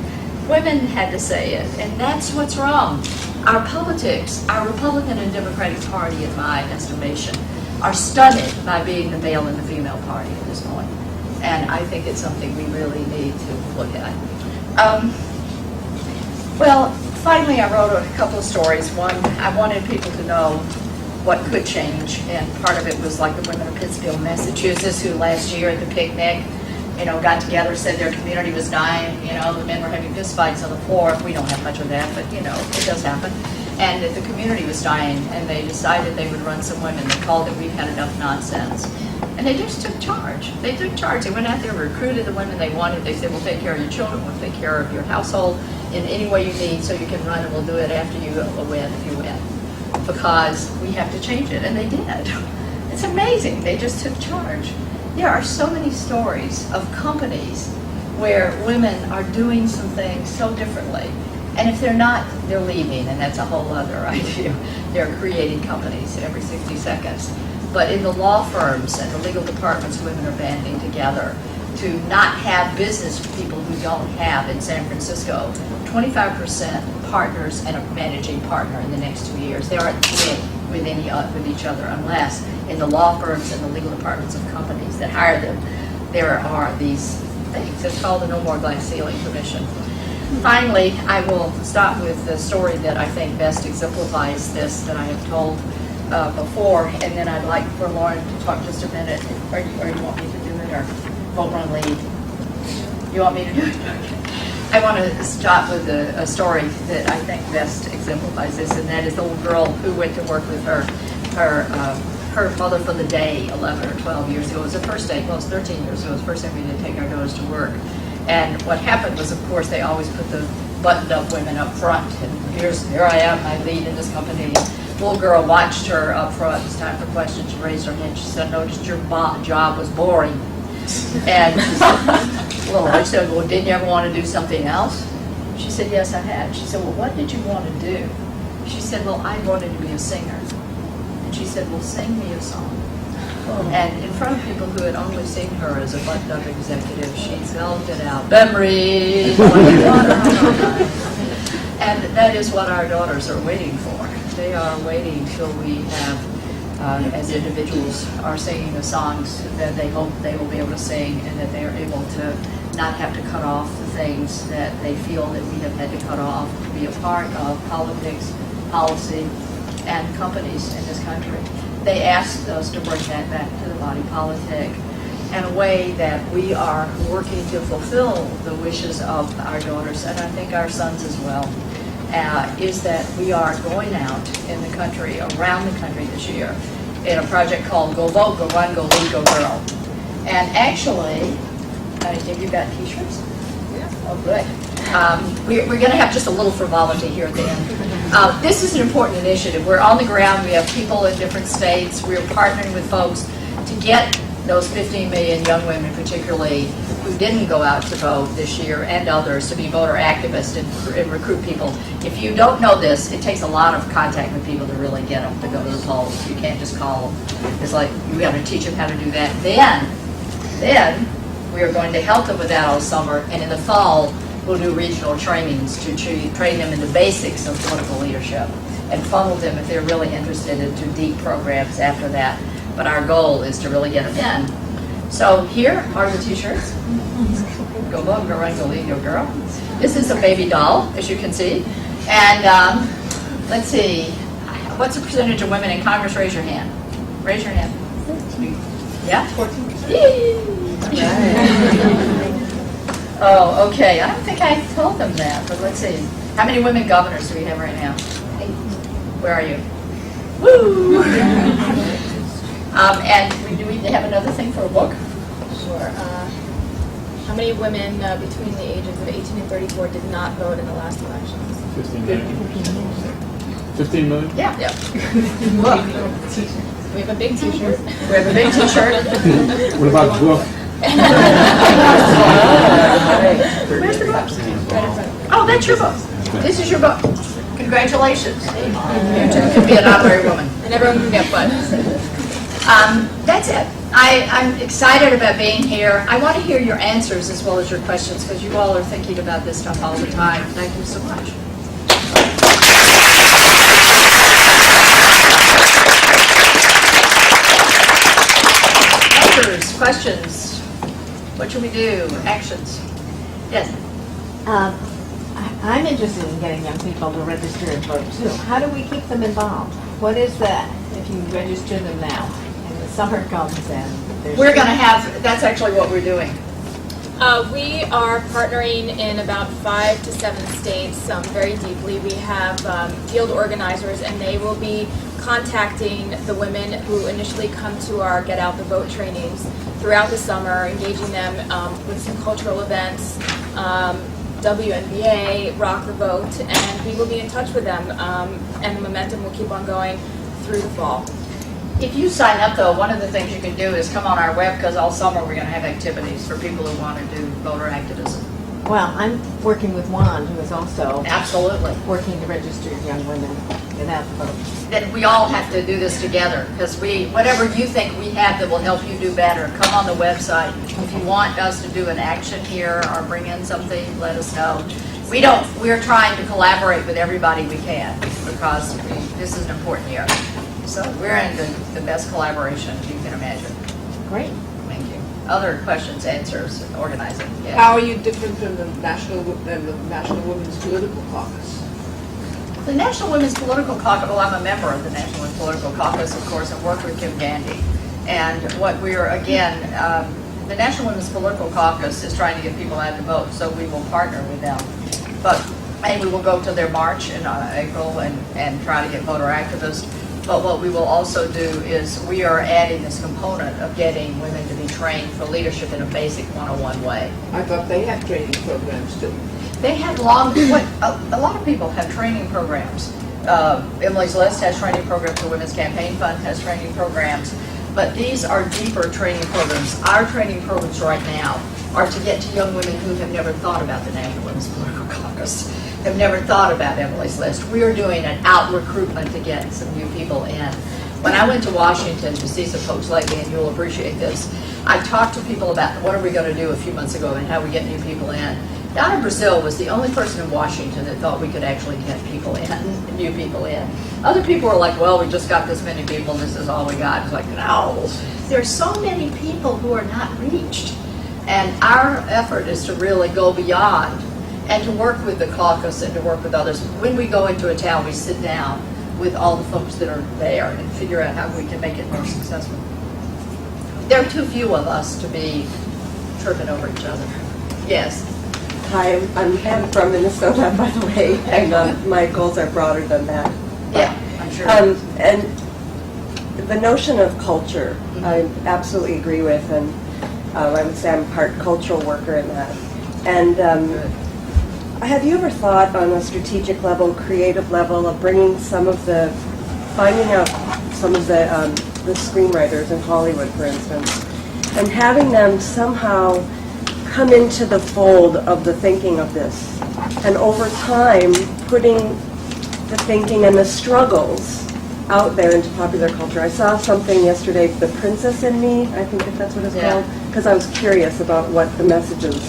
[SPEAKER 2] Women had to say it, and that's what's wrong. Our politics, our Republican and Democratic Party, in my estimation, are stunted by being the male and the female party at this point. And I think it's something we really need to look at. Well, finally I wrote a couple of stories. One, I wanted people to know what could change, and part of it was like the women of Pittsfield, Massachusetts, who last year at the picnic, got together, said their community was dying, the men were having fist fights on the floor. We don't have much of that, but it does happen. And that the community was dying, and they decided they would run some women. They called it We've Had Enough Nonsense. And they just took charge. They took charge. They went out there, recruited the women they wanted. They said, we'll take care of your children, we'll take care of your household in any way you need so you can run, and we'll do it after you win, if you win. Because we have to change it, and they did. It's amazing. They just took charge. There are so many stories of companies where women are doing some things so differently. And if they're not, they're leaving, and that's a whole other idea. They're creating companies every 60 seconds. But in the law firms and the legal departments, women are banding together to not have business people who don't have in San Francisco 25% partners and a managing partner in the next 2 years. They aren't with each other unless in the law firms and the legal departments of companies that hire them, there are these things. It's called the No More Glass Ceiling Commission. Finally, I will stop with the story that I think best exemplifies this that I have told before, and then I'd like for Lauren to talk just a minute, or you want me to do it, or hold on, lead. You want me to do it? Okay. I want to start with a story that I think best exemplifies this, and that is the little girl who went to work with her mother for the day 11 or 12 years ago. It was the first day, well, it was 13 years ago. It was the first time we did take our daughters to work. And what happened was, of course, they always put the buttoned-up women up front. And here I am, I lead in this company. The little girl watched her up front. It's time for questions. She raised her hand. She said, noticed your job was boring. And she said, well, I said, well, didn't you ever want to do something else? She said, yes, I had. She said, well, what did you want to do? She said, well, I wanted to be a singer. And she said, well, sing me a song. And in front of people who had only seen her as a buttoned-up executive, she spelled it out. Memories. And that is what our daughters are waiting for. They are waiting till we have, as individuals, are singing the songs that they hope they will be able to sing, and that they are able to not have to cut off the things that they feel that we have had to cut off to be a part of politics, policy, and companies in this country. They asked us to bring that back to the body politic. and a way that we are working to fulfill the wishes of our daughters, and I think our sons as well, is that we are going out in the country, around the country this year, in a project called Go Vote, Go Run, Go Lead, Go Girl. And actually, I think you've got t-shirts? Oh, good. We're going to have just a little frivolity here at the end. This is an important initiative. We're on the ground. We have people in different states. We're partnering with folks to get those 15 million young women, particularly, who didn't go out to vote this year, and others, to be voter activists and recruit people. If you don't know this, it takes a lot of contact with people to really get them to go to the polls. You can't just call them. It's like you have to teach them how to do that. Then we are going to help them with that all summer, and in the fall, we'll do regional trainings to train them in the basics of political leadership and funnel them, if they're really interested, into deep programs after that. But our goal is to really get them in. So here are the t-shirts. Go vote, go run, go lead, go girl. This is a baby doll, as you can see. And let's see, what's the percentage of women in Congress? Raise your hand. Raise your hand. Yeah? 14%. Oh, okay. I don't think I told them that, but let's see. How many women governors do we have right now? 8. Where are you? Woo! And do we have another thing for a book?
[SPEAKER 4] Sure. How many women between the ages of 18 and 34 did not vote in the last elections?
[SPEAKER 5] 15 million. 15 million?
[SPEAKER 2] Yeah. Look.
[SPEAKER 4] We have a big t-shirt.
[SPEAKER 2] We have a big t-shirt.
[SPEAKER 5] What about the book?
[SPEAKER 2] Where's the book? Oh, that's your book. This is your book. Congratulations. You too can be an honorary woman.
[SPEAKER 4] And everyone can get one.
[SPEAKER 2] That's it. I'm excited about being here. I want to hear your answers as well as your questions, because you all are thinking about this stuff all the time. Thank you so much. Answers, questions. What should we do? Actions. Yes.
[SPEAKER 6] I'm interested in getting young people to register and vote too. How do we keep them involved? What is that if you register them now and the summer comes and there's...
[SPEAKER 2] We're going to have, that's actually what we're doing.
[SPEAKER 4] We are partnering in about 5 to 7 states very deeply. We have field organizers, and they will be contacting the women who initially come to our Get Out the Vote trainings throughout the summer, engaging them with some cultural events, WNBA, Rock the Vote, and we will be in touch with them, and the momentum will keep on going through the fall.
[SPEAKER 2] If you sign up, though, one of the things you can do is come on our web, because all summer we're going to have activities for people who want to do voter activism.
[SPEAKER 6] Well, I'm working with Juan, who is also
[SPEAKER 2] Absolutely.
[SPEAKER 6] working to register young women without the vote.
[SPEAKER 2] That we all have to do this together, because whatever you think we have that will help you do better, come on the website. If you want us to do an action here or bring in something, let us know. We're trying to collaborate with everybody we can, because this is an important year. So we're in the best collaboration you can imagine.
[SPEAKER 6] Great.
[SPEAKER 2] Thank you. Other questions, answers, organizing? Yeah.
[SPEAKER 7] How are you different from the National Women's Political Caucus?
[SPEAKER 2] The National Women's Political Caucus, well, I'm a member of the National Women's Political Caucus, of course, and work with Kim Gandy. And what we're, again, the National Women's Political Caucus is trying to get people out to vote, so we will partner with them. And we will go to their march in April and try to get voter activists. But what we will also do is we are adding this component of getting women to be trained for leadership in a basic 101 way.
[SPEAKER 7] I thought they had training programs too.
[SPEAKER 2] They have a lot of people have training programs. Emily's List has training programs. The Women's Campaign Fund has training programs. But these are deeper training programs. Our training programs right now are to get to young women who have never thought about the National Women's Political Caucus, have never thought about Emily's List. We are doing an out recruitment to get some new people in. When I went to Washington to see some folks lately, and you'll appreciate this, I talked to people about what are we going to do a few months ago and how we get new people in. Donna Brazil was the only person in Washington that thought we could actually get people in, new people in. Other people were like, well, we just got this many people, this is all we got. It's like, no, there are so many people who are not reached. And our effort is to really go beyond and to work with the caucus and to work with others. When we go into a town, we sit down with all the folks that are there and figure out how we can make it more successful. there are too few of us to be tripping over each other. Yes.
[SPEAKER 3] Hi, I'm Ann from Minnesota, by the way, and my goals are broader than that.
[SPEAKER 2] Yeah, I'm sure.
[SPEAKER 3] And the notion of culture, I absolutely agree with, and I would say I'm part cultural worker in that. And have you ever thought on a strategic level, creative level, of bringing finding out some of the screenwriters in Hollywood, for instance, and having them somehow come into the fold of the thinking of this, and over time putting the thinking and the struggles out there into popular culture. I saw something yesterday, The Princess in Me, I think that's what it's called, because I was curious about what the messages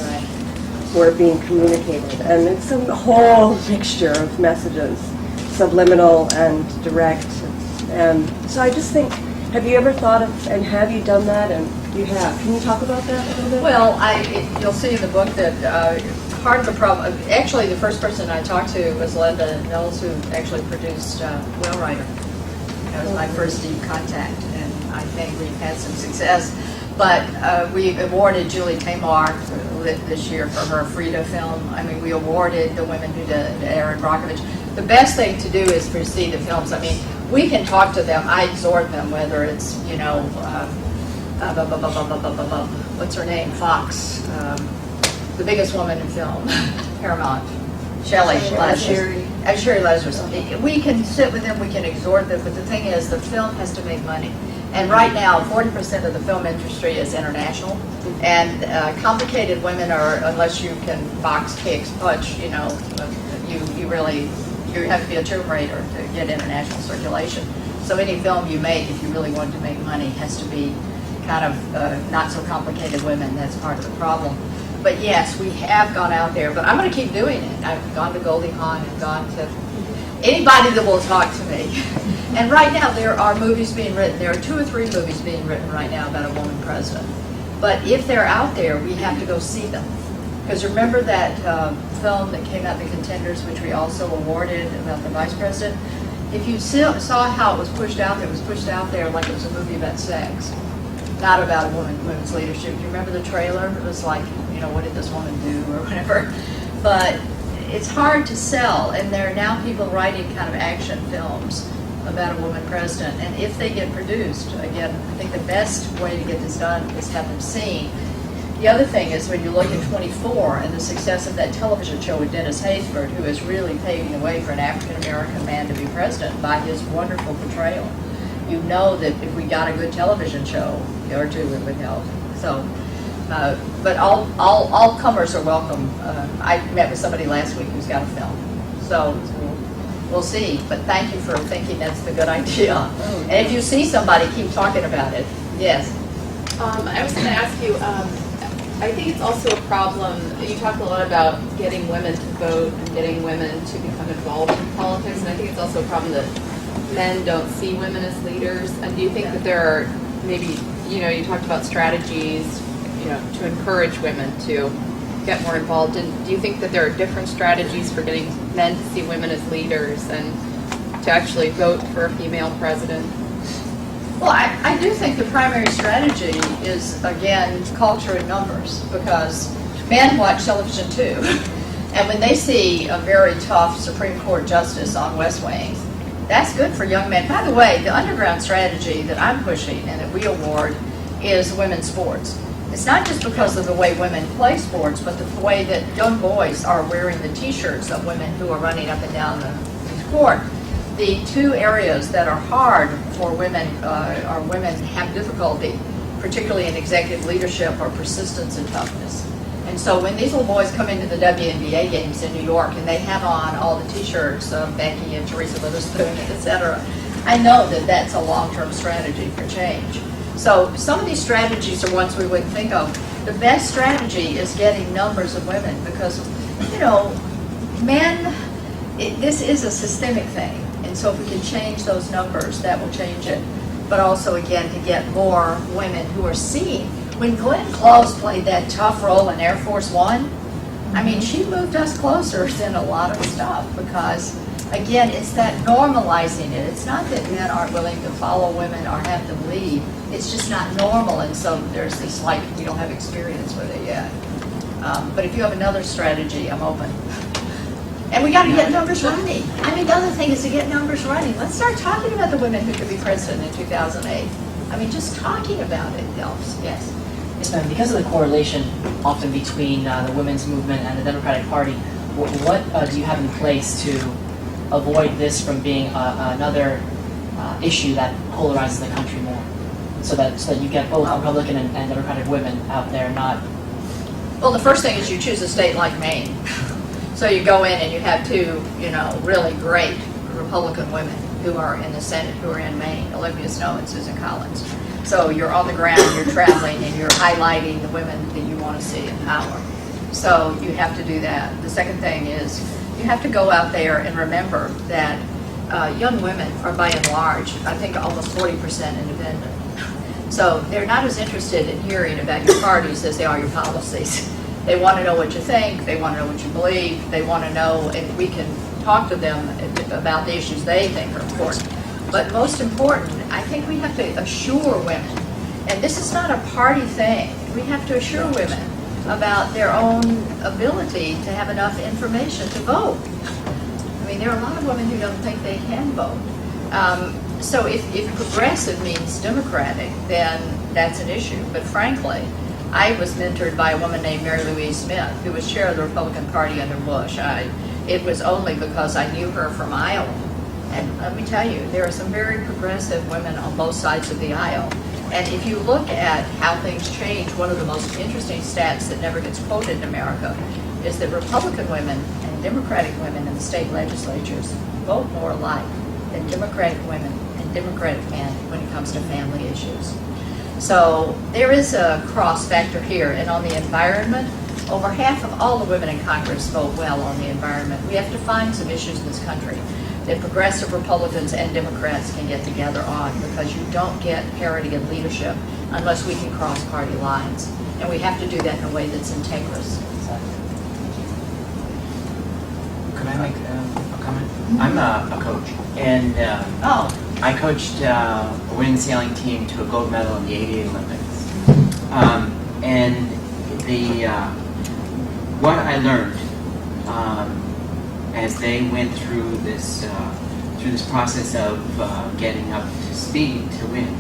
[SPEAKER 3] were being communicated. And it's a whole mixture of messages, subliminal and direct. And so I just think, have you ever thought of, and have you done that? And you have. Can you talk about that a little bit?
[SPEAKER 2] Well, you'll see in the book that part of the problem, actually the first person I talked to was Linda Knowles, who actually produced Whale Rider. That was my first deep contact, and I think we've had some success. But we awarded Julie Taymor this year for her Frida film. I mean, we awarded the women who did Erin Brockovich. The best thing to do is to see the films. I mean, we can talk to them. I exhort them, whether it's, what's her name, Fox, the biggest woman in film, Paramount, Shelley Leslie. We can sit with them, we can exhort them, but the thing is, the film has to make money. And right now, 40% of the film industry is international, and complicated women are, unless you can box, kicks, punch, you have to be a Tomb Raider to get international circulation. So any film you make, if you really want to make money, has to be kind of not so complicated women. That's part of the problem. But yes, we have gone out there, but I'm going to keep doing it. I've gone to Goldie Hawn and gone to anybody that will talk to me. And right now there are movies being written. There are 2 or 3 movies being written right now about a woman president. But if they're out there, we have to go see them. Because remember that film that came out, The Contenders, which we also awarded about the vice president? If you saw how it was pushed out there like it was a movie about sex, not about a women's leadership. Do you remember the trailer? It was like, what did this woman do or whatever. But it's hard to sell, and there are now people writing kind of action films about a woman president. And if they get produced, again, I think the best way to get this done is have them seen. The other thing is when you look at 24 and the success of that television show with Dennis Haysbert, who is really paving the way for an African-American man to be president by his wonderful portrayal. You know that if we got a good television show or 2, it would help. So, but all comers are welcome. I met with somebody last week who's got a film. So we'll see. But thank you for thinking that's the good idea. And if you see somebody, keep talking about it. Yes.
[SPEAKER 8] I was going to ask you, I think it's also a problem, you talked a lot about getting women to vote and getting women to become involved in politics, and I think it's also a problem that men don't see women as leaders. And do you think that there are maybe, you talked about strategies, to encourage women to get more involved, and do you think that there are different strategies for getting men to see women as leaders and to actually vote for a female president?
[SPEAKER 2] Well, I do think the primary strategy is, again, culture and numbers, because men watch television too. And when they see a very tough Supreme Court justice on West Wing, that's good for young men. By the way, the underground strategy that I'm pushing and that we award is women's sports. It's not just because of the way women play sports, but the way that young boys are wearing the T-shirts of women who are running up and down the court. The 2 areas that are hard for women, or women have difficulty, particularly in executive leadership, are persistence and toughness. And so when these little boys come into the WNBA games in New York and they have on all the T-shirts of Becky and Teresa Witherspoon, etc., I know that that's a long-term strategy for change. So some of these strategies are ones we wouldn't think of. The best strategy is getting numbers of women because, men, this is a systemic thing. And so if we can change those numbers, that will change it. But also, again, to get more women who are seen. When Glenn Close played that tough role in Air Force One, I mean, she moved us closer than a lot of stuff because again, it's that normalizing it. It's not that men aren't willing to follow women or have them lead. It's just not normal, and so there's this like, we don't have experience with it yet. But if you have another strategy, I'm open. And we got to get numbers running. I mean, the other thing is to get numbers running. Let's start talking about the women who could be president in 2008. I mean, just talking about it helps. Yes.
[SPEAKER 9] Yes, ma'am. Because of the correlation often between the women's movement and the Democratic Party, what do you have in place to avoid this from being another issue that polarizes the country more? So that you get both Republican and Democratic women out there, not...
[SPEAKER 2] Well, the first thing is you choose a state like Maine. So you go in and you have two, really great Republican women who are in the Senate, who are in Maine, Olivia Snow and Susan Collins. So you're on the ground, you're traveling, and you're highlighting the women that you want to see in power. So you have to do that. The second thing is you have to go out there and remember that young women are by and large, I think almost 40% independent. So they're not as interested in hearing about your parties as they are your policies. They want to know what you think, they want to know what you believe, they want to know if we can talk to them about the issues they think are important. But most important, I think we have to assure women, and this is not a party thing, we have to assure women about their own ability to have enough information to vote. I mean, there are a lot of women who don't think they can vote. So if progressive means democratic, then that's an issue. But frankly, I was mentored by a woman named Mary Louise Smith, who was chair of the Republican Party under Bush. It was only because I knew her from Iowa. And let me tell you, there are some very progressive women on both sides of the aisle. And if you look at how things change, one of the most interesting stats that never gets quoted in America is that Republican women and Democratic women in the state legislatures vote more alike than Democratic women and Democratic men when it comes to family issues. So there is a cross factor here. And on the environment, over half of all the women in Congress vote well on the environment. We have to find some issues in this country that progressive Republicans and Democrats can get together on, because you don't get parity in leadership unless we can cross party lines. And we have to do that in a way that's integrous.
[SPEAKER 10] Could I make a comment? I'm a coach, and I coached a women's sailing team to a gold medal in the '88 Olympics. And what I learned as they went through this process of getting up to speed to win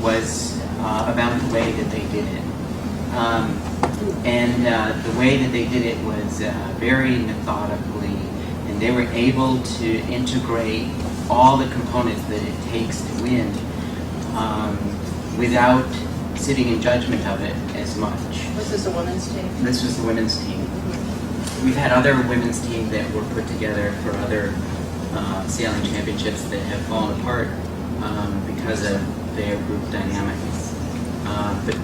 [SPEAKER 10] was about the way that they did it. The way that they did it was very methodically, and they were able to integrate all the components that it takes to win without sitting in judgment of it as much.
[SPEAKER 2] Was this a women's team?
[SPEAKER 10] This was the women's team. We've had other women's teams that were put together for other sailing championships that have fallen apart because of their group dynamics. But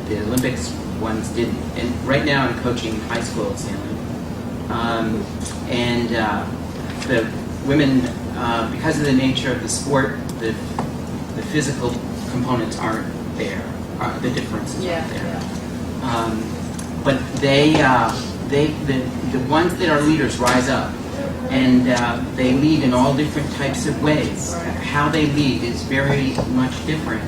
[SPEAKER 10] the Olympics ones didn't. And right now I'm coaching high school sailing. The women, because of the nature of the sport, the physical components aren't there. The differences aren't there. But the ones that are leaders rise up, and they lead in all different types of ways. How they lead is very much different.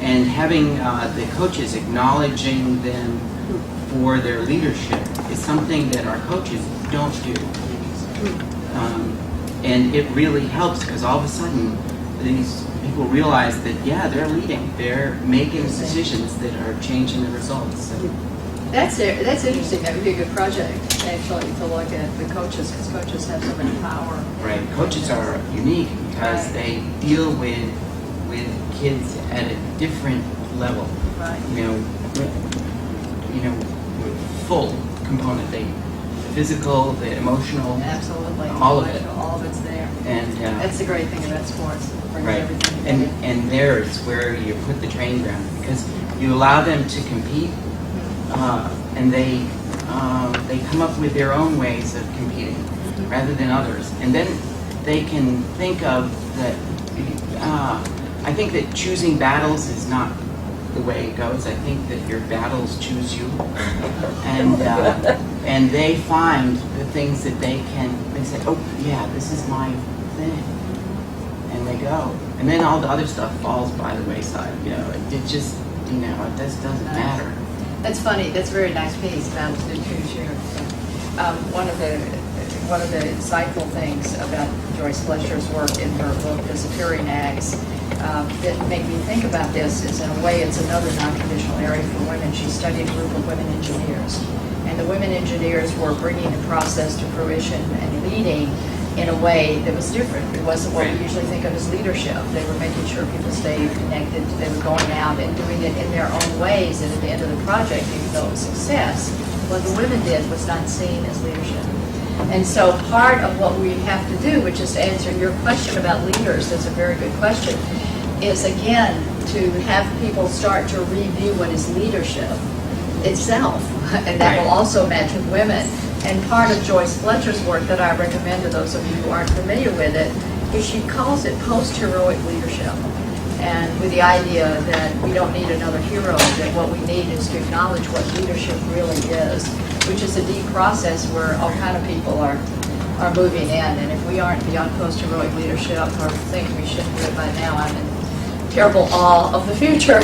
[SPEAKER 10] And having the coaches acknowledging them for their leadership is something that our coaches don't do. And it really helps, because all of a sudden these people realize that, yeah, they're leading. They're making decisions that are changing the results. So.
[SPEAKER 2] That's interesting. That would be a good project, actually, to look at the coaches, because coaches have so much power.
[SPEAKER 10] Right. Coaches are unique because they deal with kids at a different level.
[SPEAKER 2] Right.
[SPEAKER 10] Full component. The physical, the emotional.
[SPEAKER 2] Absolutely.
[SPEAKER 10] All of it.
[SPEAKER 2] All of it's there.
[SPEAKER 10] And
[SPEAKER 2] that's the great thing about sports. It brings
[SPEAKER 10] right.
[SPEAKER 2] everything together.
[SPEAKER 10] And there's where you put the training ground, because you allow them to compete, and they come up with their own ways of competing rather than others, and then they can think of that. I think that choosing battles is not the way it goes. I think that your battles choose you, and they find the things that they say, oh yeah, this is my thing, and they go, and then all the other stuff falls by the wayside. It just, it just doesn't matter.
[SPEAKER 2] That's funny. That's a very nice piece, Battles Do Choose You. One of the insightful things about Joyce Fletcher's work in her book, Disappearing Acts, that made me think about this is, in a way, it's another non-traditional area for women. She studied a group of women engineers, and the women engineers were bringing the process to fruition and leading in a way that was different. It wasn't what we usually think of as leadership. They were making sure people stayed connected. They were going out and doing it in their own ways, and at the end of the project, even though it was a success, what the women did was not seen as leadership. And so part of what we have to do, which is to answer your question about leaders, that's a very good question, is again to have people start to review what is leadership itself, and that will also match with women. And part of Joyce Fletcher's work that I recommend to those of you who aren't familiar with it is she calls it post-heroic leadership. And with the idea that we don't need another hero, that what we need is to acknowledge what leadership really is, which is a deep process where all kind of people are moving in. And if we aren't beyond post-heroic leadership or think we should do it by now, I'm in terrible awe of the future.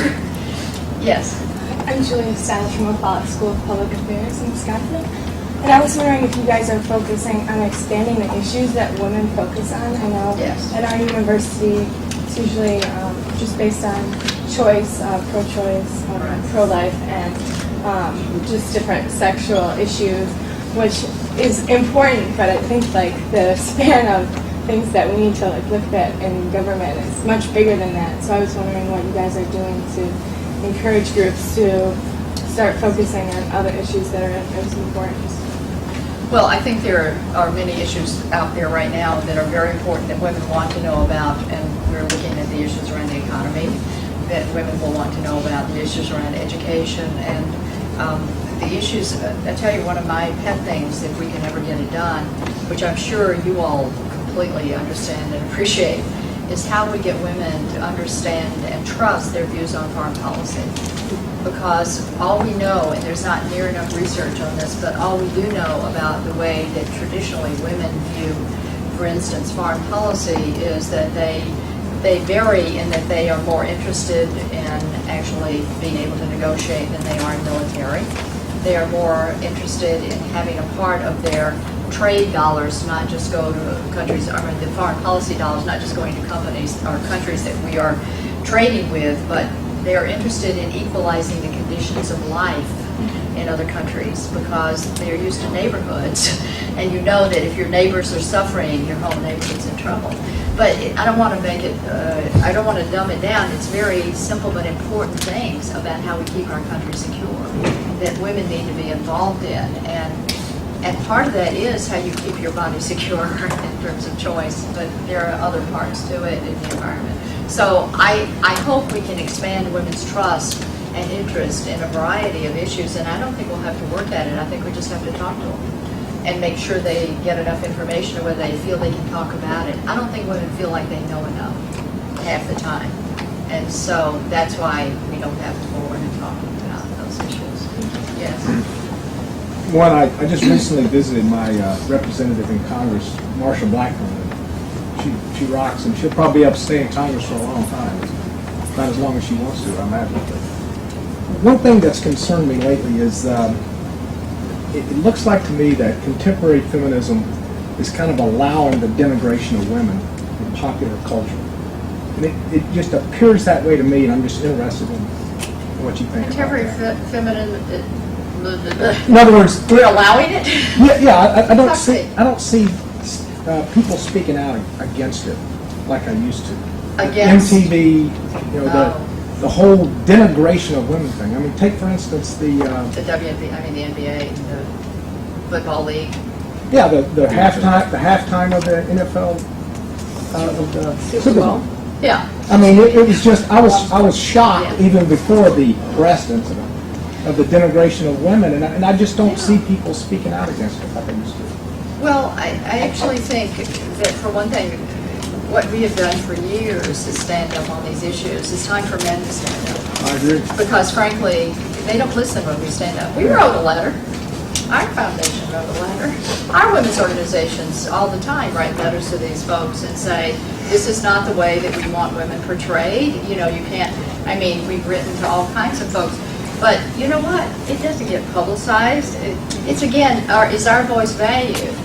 [SPEAKER 2] Yes?
[SPEAKER 11] I'm Julia Stiles from Follett School of Public Affairs in Wisconsin. And I was wondering if you guys are focusing on expanding the issues that women focus on. I know at our university it's usually just based on choice, pro-choice, pro-life, and just different sexual issues, which is important, but I think the span of things that we need to look at in government is much bigger than that. So I was wondering what you guys are doing to encourage groups to start focusing on other issues that are as important.
[SPEAKER 2] Well, I think there are many issues out there right now that are very important that women want to know about, and we're looking at the issues around the economy that women will want to know about, the issues around education, and the issues, I tell you, one of my pet things, if we can ever get it done, which I'm sure you all completely understand and appreciate, is how we get women to understand and trust their views on foreign policy. Because all we know, and there's not near enough research on this, but all we do know about the way that traditionally women view, for instance, foreign policy is that they vary in that they are more interested in actually being able to negotiate than they are in military. They are more interested in having a part of their trade dollars not just go to countries, I mean the foreign policy dollars not just going to companies or countries that we are trading with, but they are interested in equalizing the conditions of life in other countries because they're used to neighborhoods. And you know that if your neighbors are suffering, your whole neighborhood's in trouble. But I don't want to make it, I don't want to dumb it down. It's very simple but important things about how we keep our country secure that women need to be involved in. And part of that is how you keep your body secure in terms of choice, but there are other parts to it in the environment. So I hope we can expand women's trust and interest in a variety of issues, and I don't think we'll have to work at it. I think we just have to talk to them and make sure they get enough information or whether they feel they can talk about it. I don't think women feel like they know enough half the time, and so that's why we don't have to go forward and talk about those issues. Yes?
[SPEAKER 5] One, I just recently visited my representative in Congress, Marsha Blackburn. She rocks, and she'll probably be able to stay in Congress for a long time. Not as long as she wants to, I imagine. But one thing that's concerned me lately is it looks like to me that contemporary feminism is kind of allowing the denigration of women in popular culture. And it just appears that way to me, and I'm just interested in what you think
[SPEAKER 2] Contemporary
[SPEAKER 5] about that.
[SPEAKER 2] feminine.
[SPEAKER 5] In other words,
[SPEAKER 2] we're allowing it?
[SPEAKER 5] Yeah, I don't see people speaking out against it like I used to.
[SPEAKER 2] Against?
[SPEAKER 5] MTV, the whole denigration of women thing. I mean, take for instance the
[SPEAKER 2] WNBA, I mean the NBA, the football league.
[SPEAKER 5] Yeah, the halftime of the NFL of the Super Bowl.
[SPEAKER 2] Yeah.
[SPEAKER 5] I mean, it was just I was shocked even before the breast incident of the denigration of women, and I just don't see people speaking out against it like I used to.
[SPEAKER 2] Well, I actually think that for one thing, what we have done for years is stand up on these issues. It's time for men to stand up.
[SPEAKER 5] I agree.
[SPEAKER 2] Because frankly, they don't listen when we stand up. We wrote a letter. Our foundation wrote a letter. Our women's organizations all the time write letters to these folks and say, this is not the way that we want women portrayed. You know, you can't, I mean, we've written to all kinds of folks. But you know what? It doesn't get publicized. It's again, is our voice valued?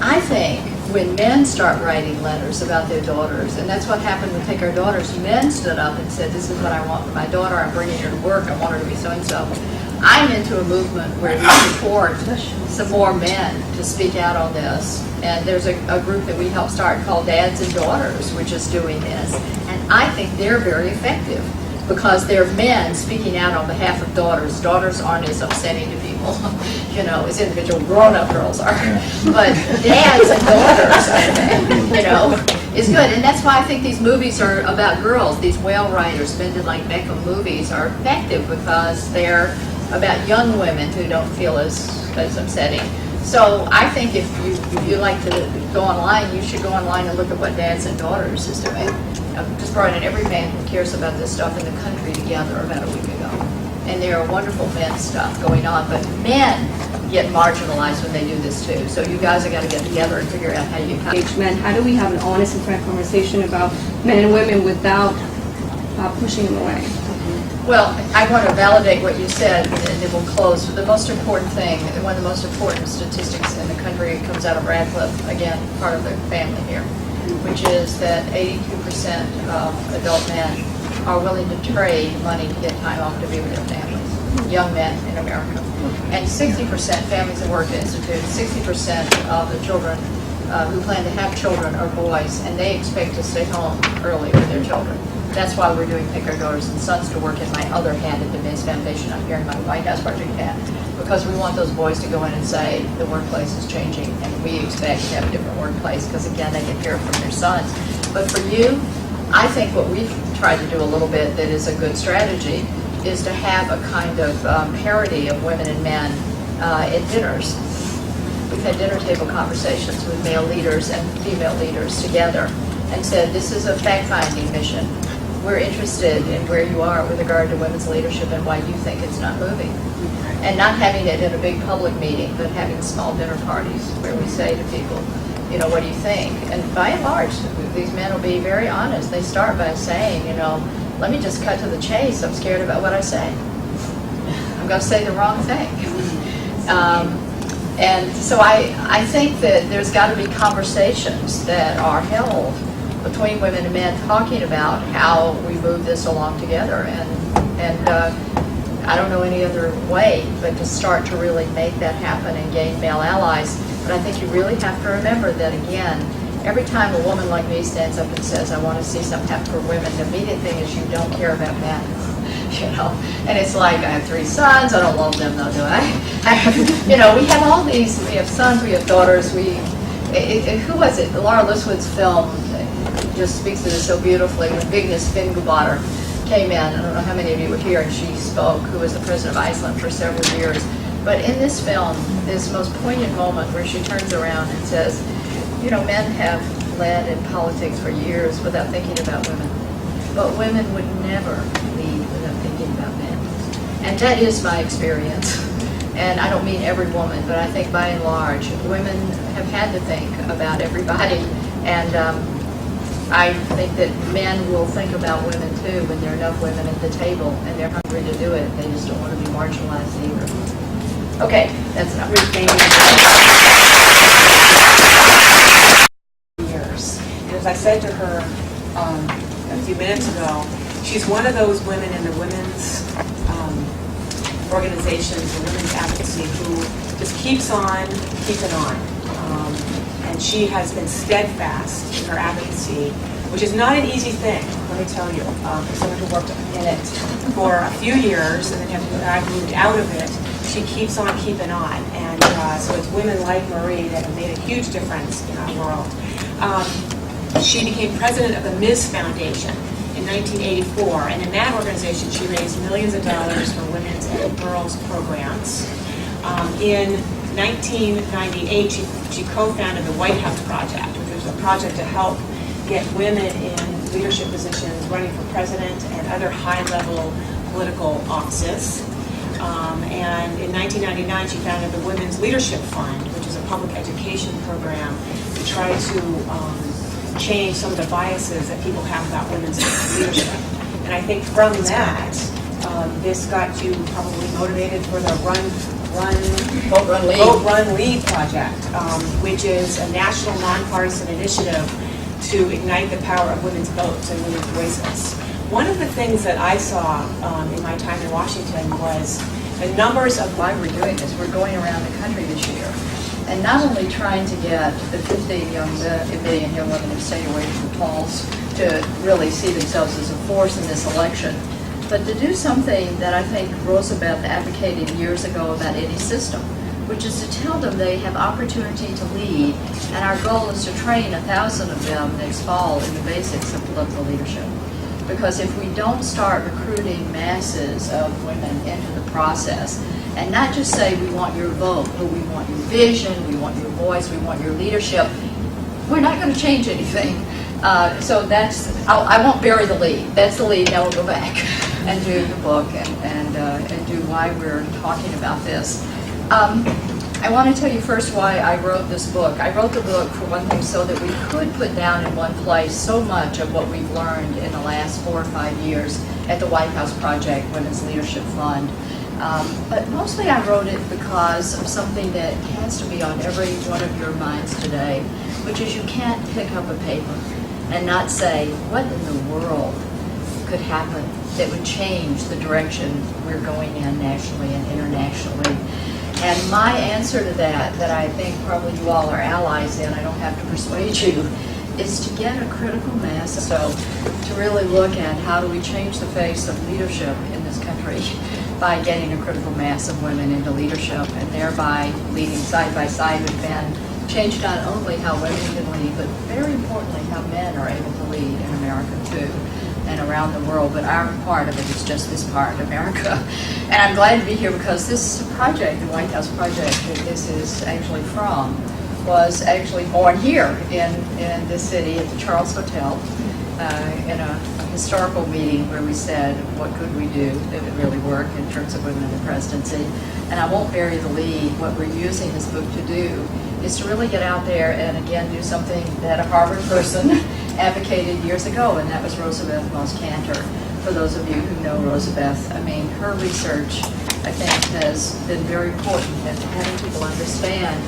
[SPEAKER 2] I think when men start writing letters about their daughters, and that's what happened with Take Our Daughters, men stood up and said, this is what I want for my daughter, I'm bringing her to work, I want her to be so-and-so. I'm into a movement where we support some more men to speak out on this. And there's a group that we helped start called Dads and Daughters, which is doing this. And I think they're very effective because they're men speaking out on behalf of daughters. Daughters aren't as upsetting to people, you know, as individual grown-up girls are. But dads and daughters, I think, you know, is good. And that's why I think these movies are about girls. These whale writers, Bended Like Beckham movies are effective because they're about young women who don't feel as upsetting. So I think if you like to go online, you should go online and look at what Dads and Daughters is doing. I've just brought in every man who cares about this stuff in the country together about a week ago. And there are wonderful men's stuff going on, but men get marginalized when they do this too. So you guys have got to get together and figure out how you
[SPEAKER 11] Engage men. How do we have an honest and frank conversation about men and women without pushing them away?
[SPEAKER 2] Well, I want to validate what you said, and then we'll close. The most important thing, one of the most important statistics in the country comes out of Radcliffe, again, part of the family here, which is that 82% of adult men are willing to trade money to get time off to be with their families, young men in America. And 60% Families at Work Institute, 60% of the children who plan to have children are boys, and they expect to stay home early with their children. That's why we're doing Pick Our Daughters and Sons to work in my other hand at the Men's Foundation up here in my White House Project hat, because we want those boys to go in and say the workplace is changing and we expect to have a different workplace because, again, they can hear from their sons. But for you, I think what we've tried to do a little bit that is a good strategy is to have a kind of parity of women and men at dinners. We've had dinner table conversations with male leaders and female leaders together and said, this is a fact-finding mission. We're interested in where you are with regard to women's leadership and why you think it's not moving. And not having it in a big public meeting, but having small dinner parties where we say to people, you know, what do you think? And by and large, these men will be very honest. They start by saying, you know, let me just cut to the chase. I'm scared about what I say. I'm going to say the wrong thing. And so I think that there's got to be conversations that are held between women and men talking about how we move this along together. And I don't know any other way but to start to really make that happen and gain male allies. But I think you really have to remember that, again, every time a woman like me stands up and says, I want to see something happen for women, the immediate thing is you don't care about men. You know, and it's like, I have 3 sons, I don't love them though, do I? You know, we have all these, we have sons, we have daughters, who was it? Laura Liswood's film just speaks to this so beautifully. When Vigdis Finnbogadóttir came in, I don't know how many of you were here, and she spoke, who was the president of Iceland for several years. But in this film, this most poignant moment where she turns around and says, you know, men have led in politics for years without thinking about women. But women would never lead without thinking about men. And that is my experience. And I don't mean every woman, but I think by and large, women have had to think about everybody. And I think that men will think about women too when there are enough women at the table and they're hungry to do it. They just don't want to be marginalized either. Okay, that's enough.
[SPEAKER 1] Years. And as I said to her a few minutes ago, she's one of those women in the women's organizations and women's advocacy who just keeps on keeping on. And she has been steadfast in her advocacy, which is not an easy thing, let me tell you. For someone who worked in it for a few years and then I've moved out of it, she keeps on keeping on. And so it's women like Marie that have made a huge difference in our world. She became president of the Ms. Foundation in 1984, and in that organization she raised millions of dollars for women's and girls programs. In 1998, she co-founded the White House Project, which was a project to help get women in leadership positions, running for president and other high-level political offices. And in 1999, she founded the Women's Leadership Fund, which is a public education program to try to change some of the biases that people have about women's leadership. And I think from that, this got you probably motivated for the Vote, Run, Lead project, which is a national nonpartisan initiative to ignite the power of women's votes and women's voices. One of the things that I saw in my time in Washington was the numbers of
[SPEAKER 2] Why we're doing this, we're going around the country this year, and not only trying to get the 15 million young women who stay away from the polls to really see themselves as a force in this election, but to do something that I think Roosevelt advocated years ago about any system, which is to tell them they have opportunity to lead, and our goal is to train 1,000 of them next fall in the basics of political leadership. Because if we don't start recruiting masses of women into the process, and not just say we want your vote, but we want your vision, we want your voice, we want your leadership, we're not going to change anything. So I won't bury the lead. That's the lead. Now we'll go back and do the book and do why we're talking about this. I want to tell you first why I wrote this book. I wrote the book, for one thing, so that we could put down in one place so much of what we've learned in the last 4 or 5 years at the White House Project, Women's Leadership Fund. But mostly I wrote it because of something that has to be on every one of your minds today, which is you can't pick up a paper and not say, what in the world could happen that would change the direction we're going in nationally and internationally. And my answer to that I think probably you all are allies in, I don't have to persuade you, is to get a critical mass. So to really look at how do we change the face of leadership in this country by getting a critical mass of women into leadership, and thereby leading side by side with men, change not only how women can lead, but very importantly how men are able to lead in America too, and around the world. But our part of it is just this part, America. And I'm glad to be here because this project, the White House Project that this is actually from, was actually born here in this city at the Charles Hotel in a historical meeting where we said, what could we do that would really work in terms of women in the presidency? And I won't bury the lead. What we're using this book to do is to really get out there and again do something that a Harvard person advocated years ago, and that was Rosabeth Moss-Kanter. For those of you who know Rosabeth, I mean, her research, I think, has been very important in having people understand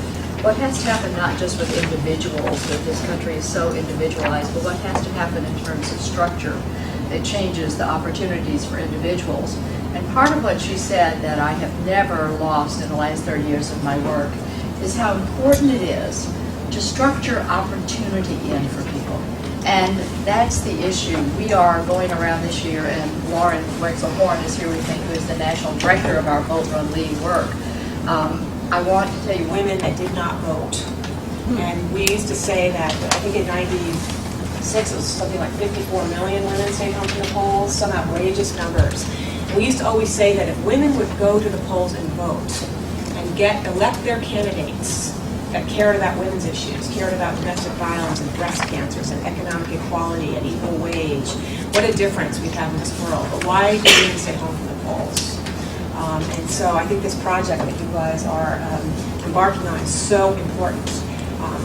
[SPEAKER 2] what has to happen not just with individuals, that this country is so individualized, but what has to happen in terms of structure that changes the opportunities for individuals. And part of what she said that I have never lost in the last 30 years of my work is how important it is to structure opportunity in for people. And that's the issue. We are going around this year, and Lauren Wexel-Horn is here with me, who is the national director of our Vote, Run, Lead work. I want to tell you
[SPEAKER 1] women that did not vote. And we used to say that, I think in 96 it was something like 54 million women stayed home from the polls, some outrageous numbers. And we used to always say that if women would go to the polls and vote and elect their candidates that cared about women's issues, cared about domestic violence and breast cancers and economic equality and equal wage, what a difference we'd have in this world. But why do women stay home from the polls? And so I think this project that you guys are embarking on is so important.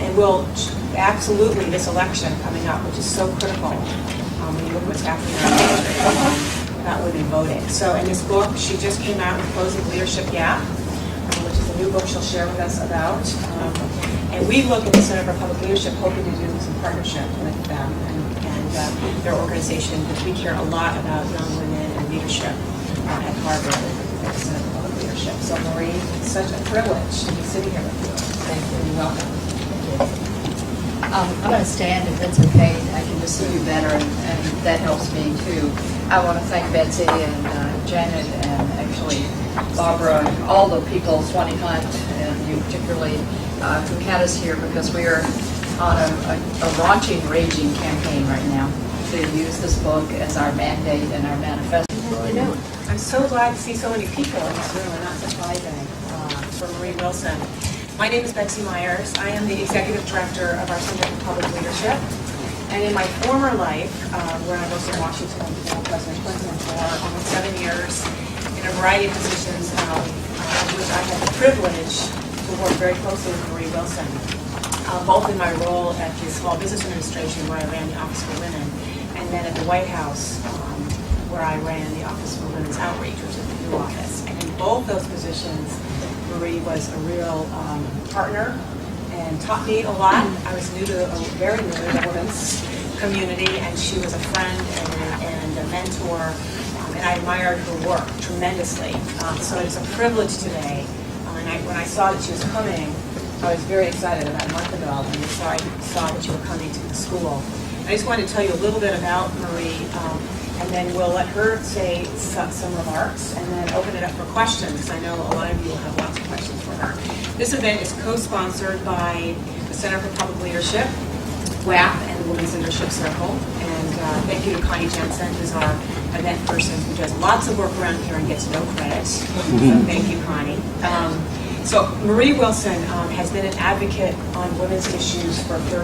[SPEAKER 1] And will absolutely, this election coming up, which is so critical when you look what's happening in our country about women voting. So in this book, she just came out with Closing the Leadership Gap, which is a new book she'll share with us about. And we look at the Center for Public Leadership hoping to do some partnership with them and their organization, because we care a lot about young women and leadership at Harvard at the Center for Public Leadership. So Maureen, it's such a privilege to be sitting here with you. Thank you. You're welcome.
[SPEAKER 2] I'm going to stand if that's okay. I can just see you better, and that helps me too. I want to thank Betsy and Janet and actually Barbara and all the people, Swanee Hunt, and you particularly, who had us here, because we are on a launching, raging campaign right now to use this book as our mandate and our manifesto.
[SPEAKER 1] I'm so glad to see so many people in this room, and not surprising for Marie Wilson. My name is Betsy Myers. I am the Executive Director of our Center for Public Leadership. And in my former life, where I was in Washington for President Clinton for almost 7 years, in a variety of positions, which I had the privilege to work very closely with Marie Wilson, both in my role at the Small Business Administration, where I ran the Office for Women, and then at the White House, where I ran the Office for Women's Outreach, which is the new office. And in both those positions, Marie was a real partner and taught me a lot. I was very new to the women's community, and she was a friend and a mentor, and I admired her work tremendously. So it's a privilege today. And when I saw that she was coming, I was very excited about a month ago when I saw that you were coming to the school. I just wanted to tell you a little bit about Marie, and then we'll let her say some remarks, and then open it up for questions, because I know a lot of you will have lots of questions for her. This event is co-sponsored by the Center for Public Leadership, WAP, and the Women's Leadership Circle. And thank you to Connie Jensen, who's our event person, who does lots of work around here and gets no credit. So thank you, Connie. So Marie Wilson has been an advocate on women's issues for 30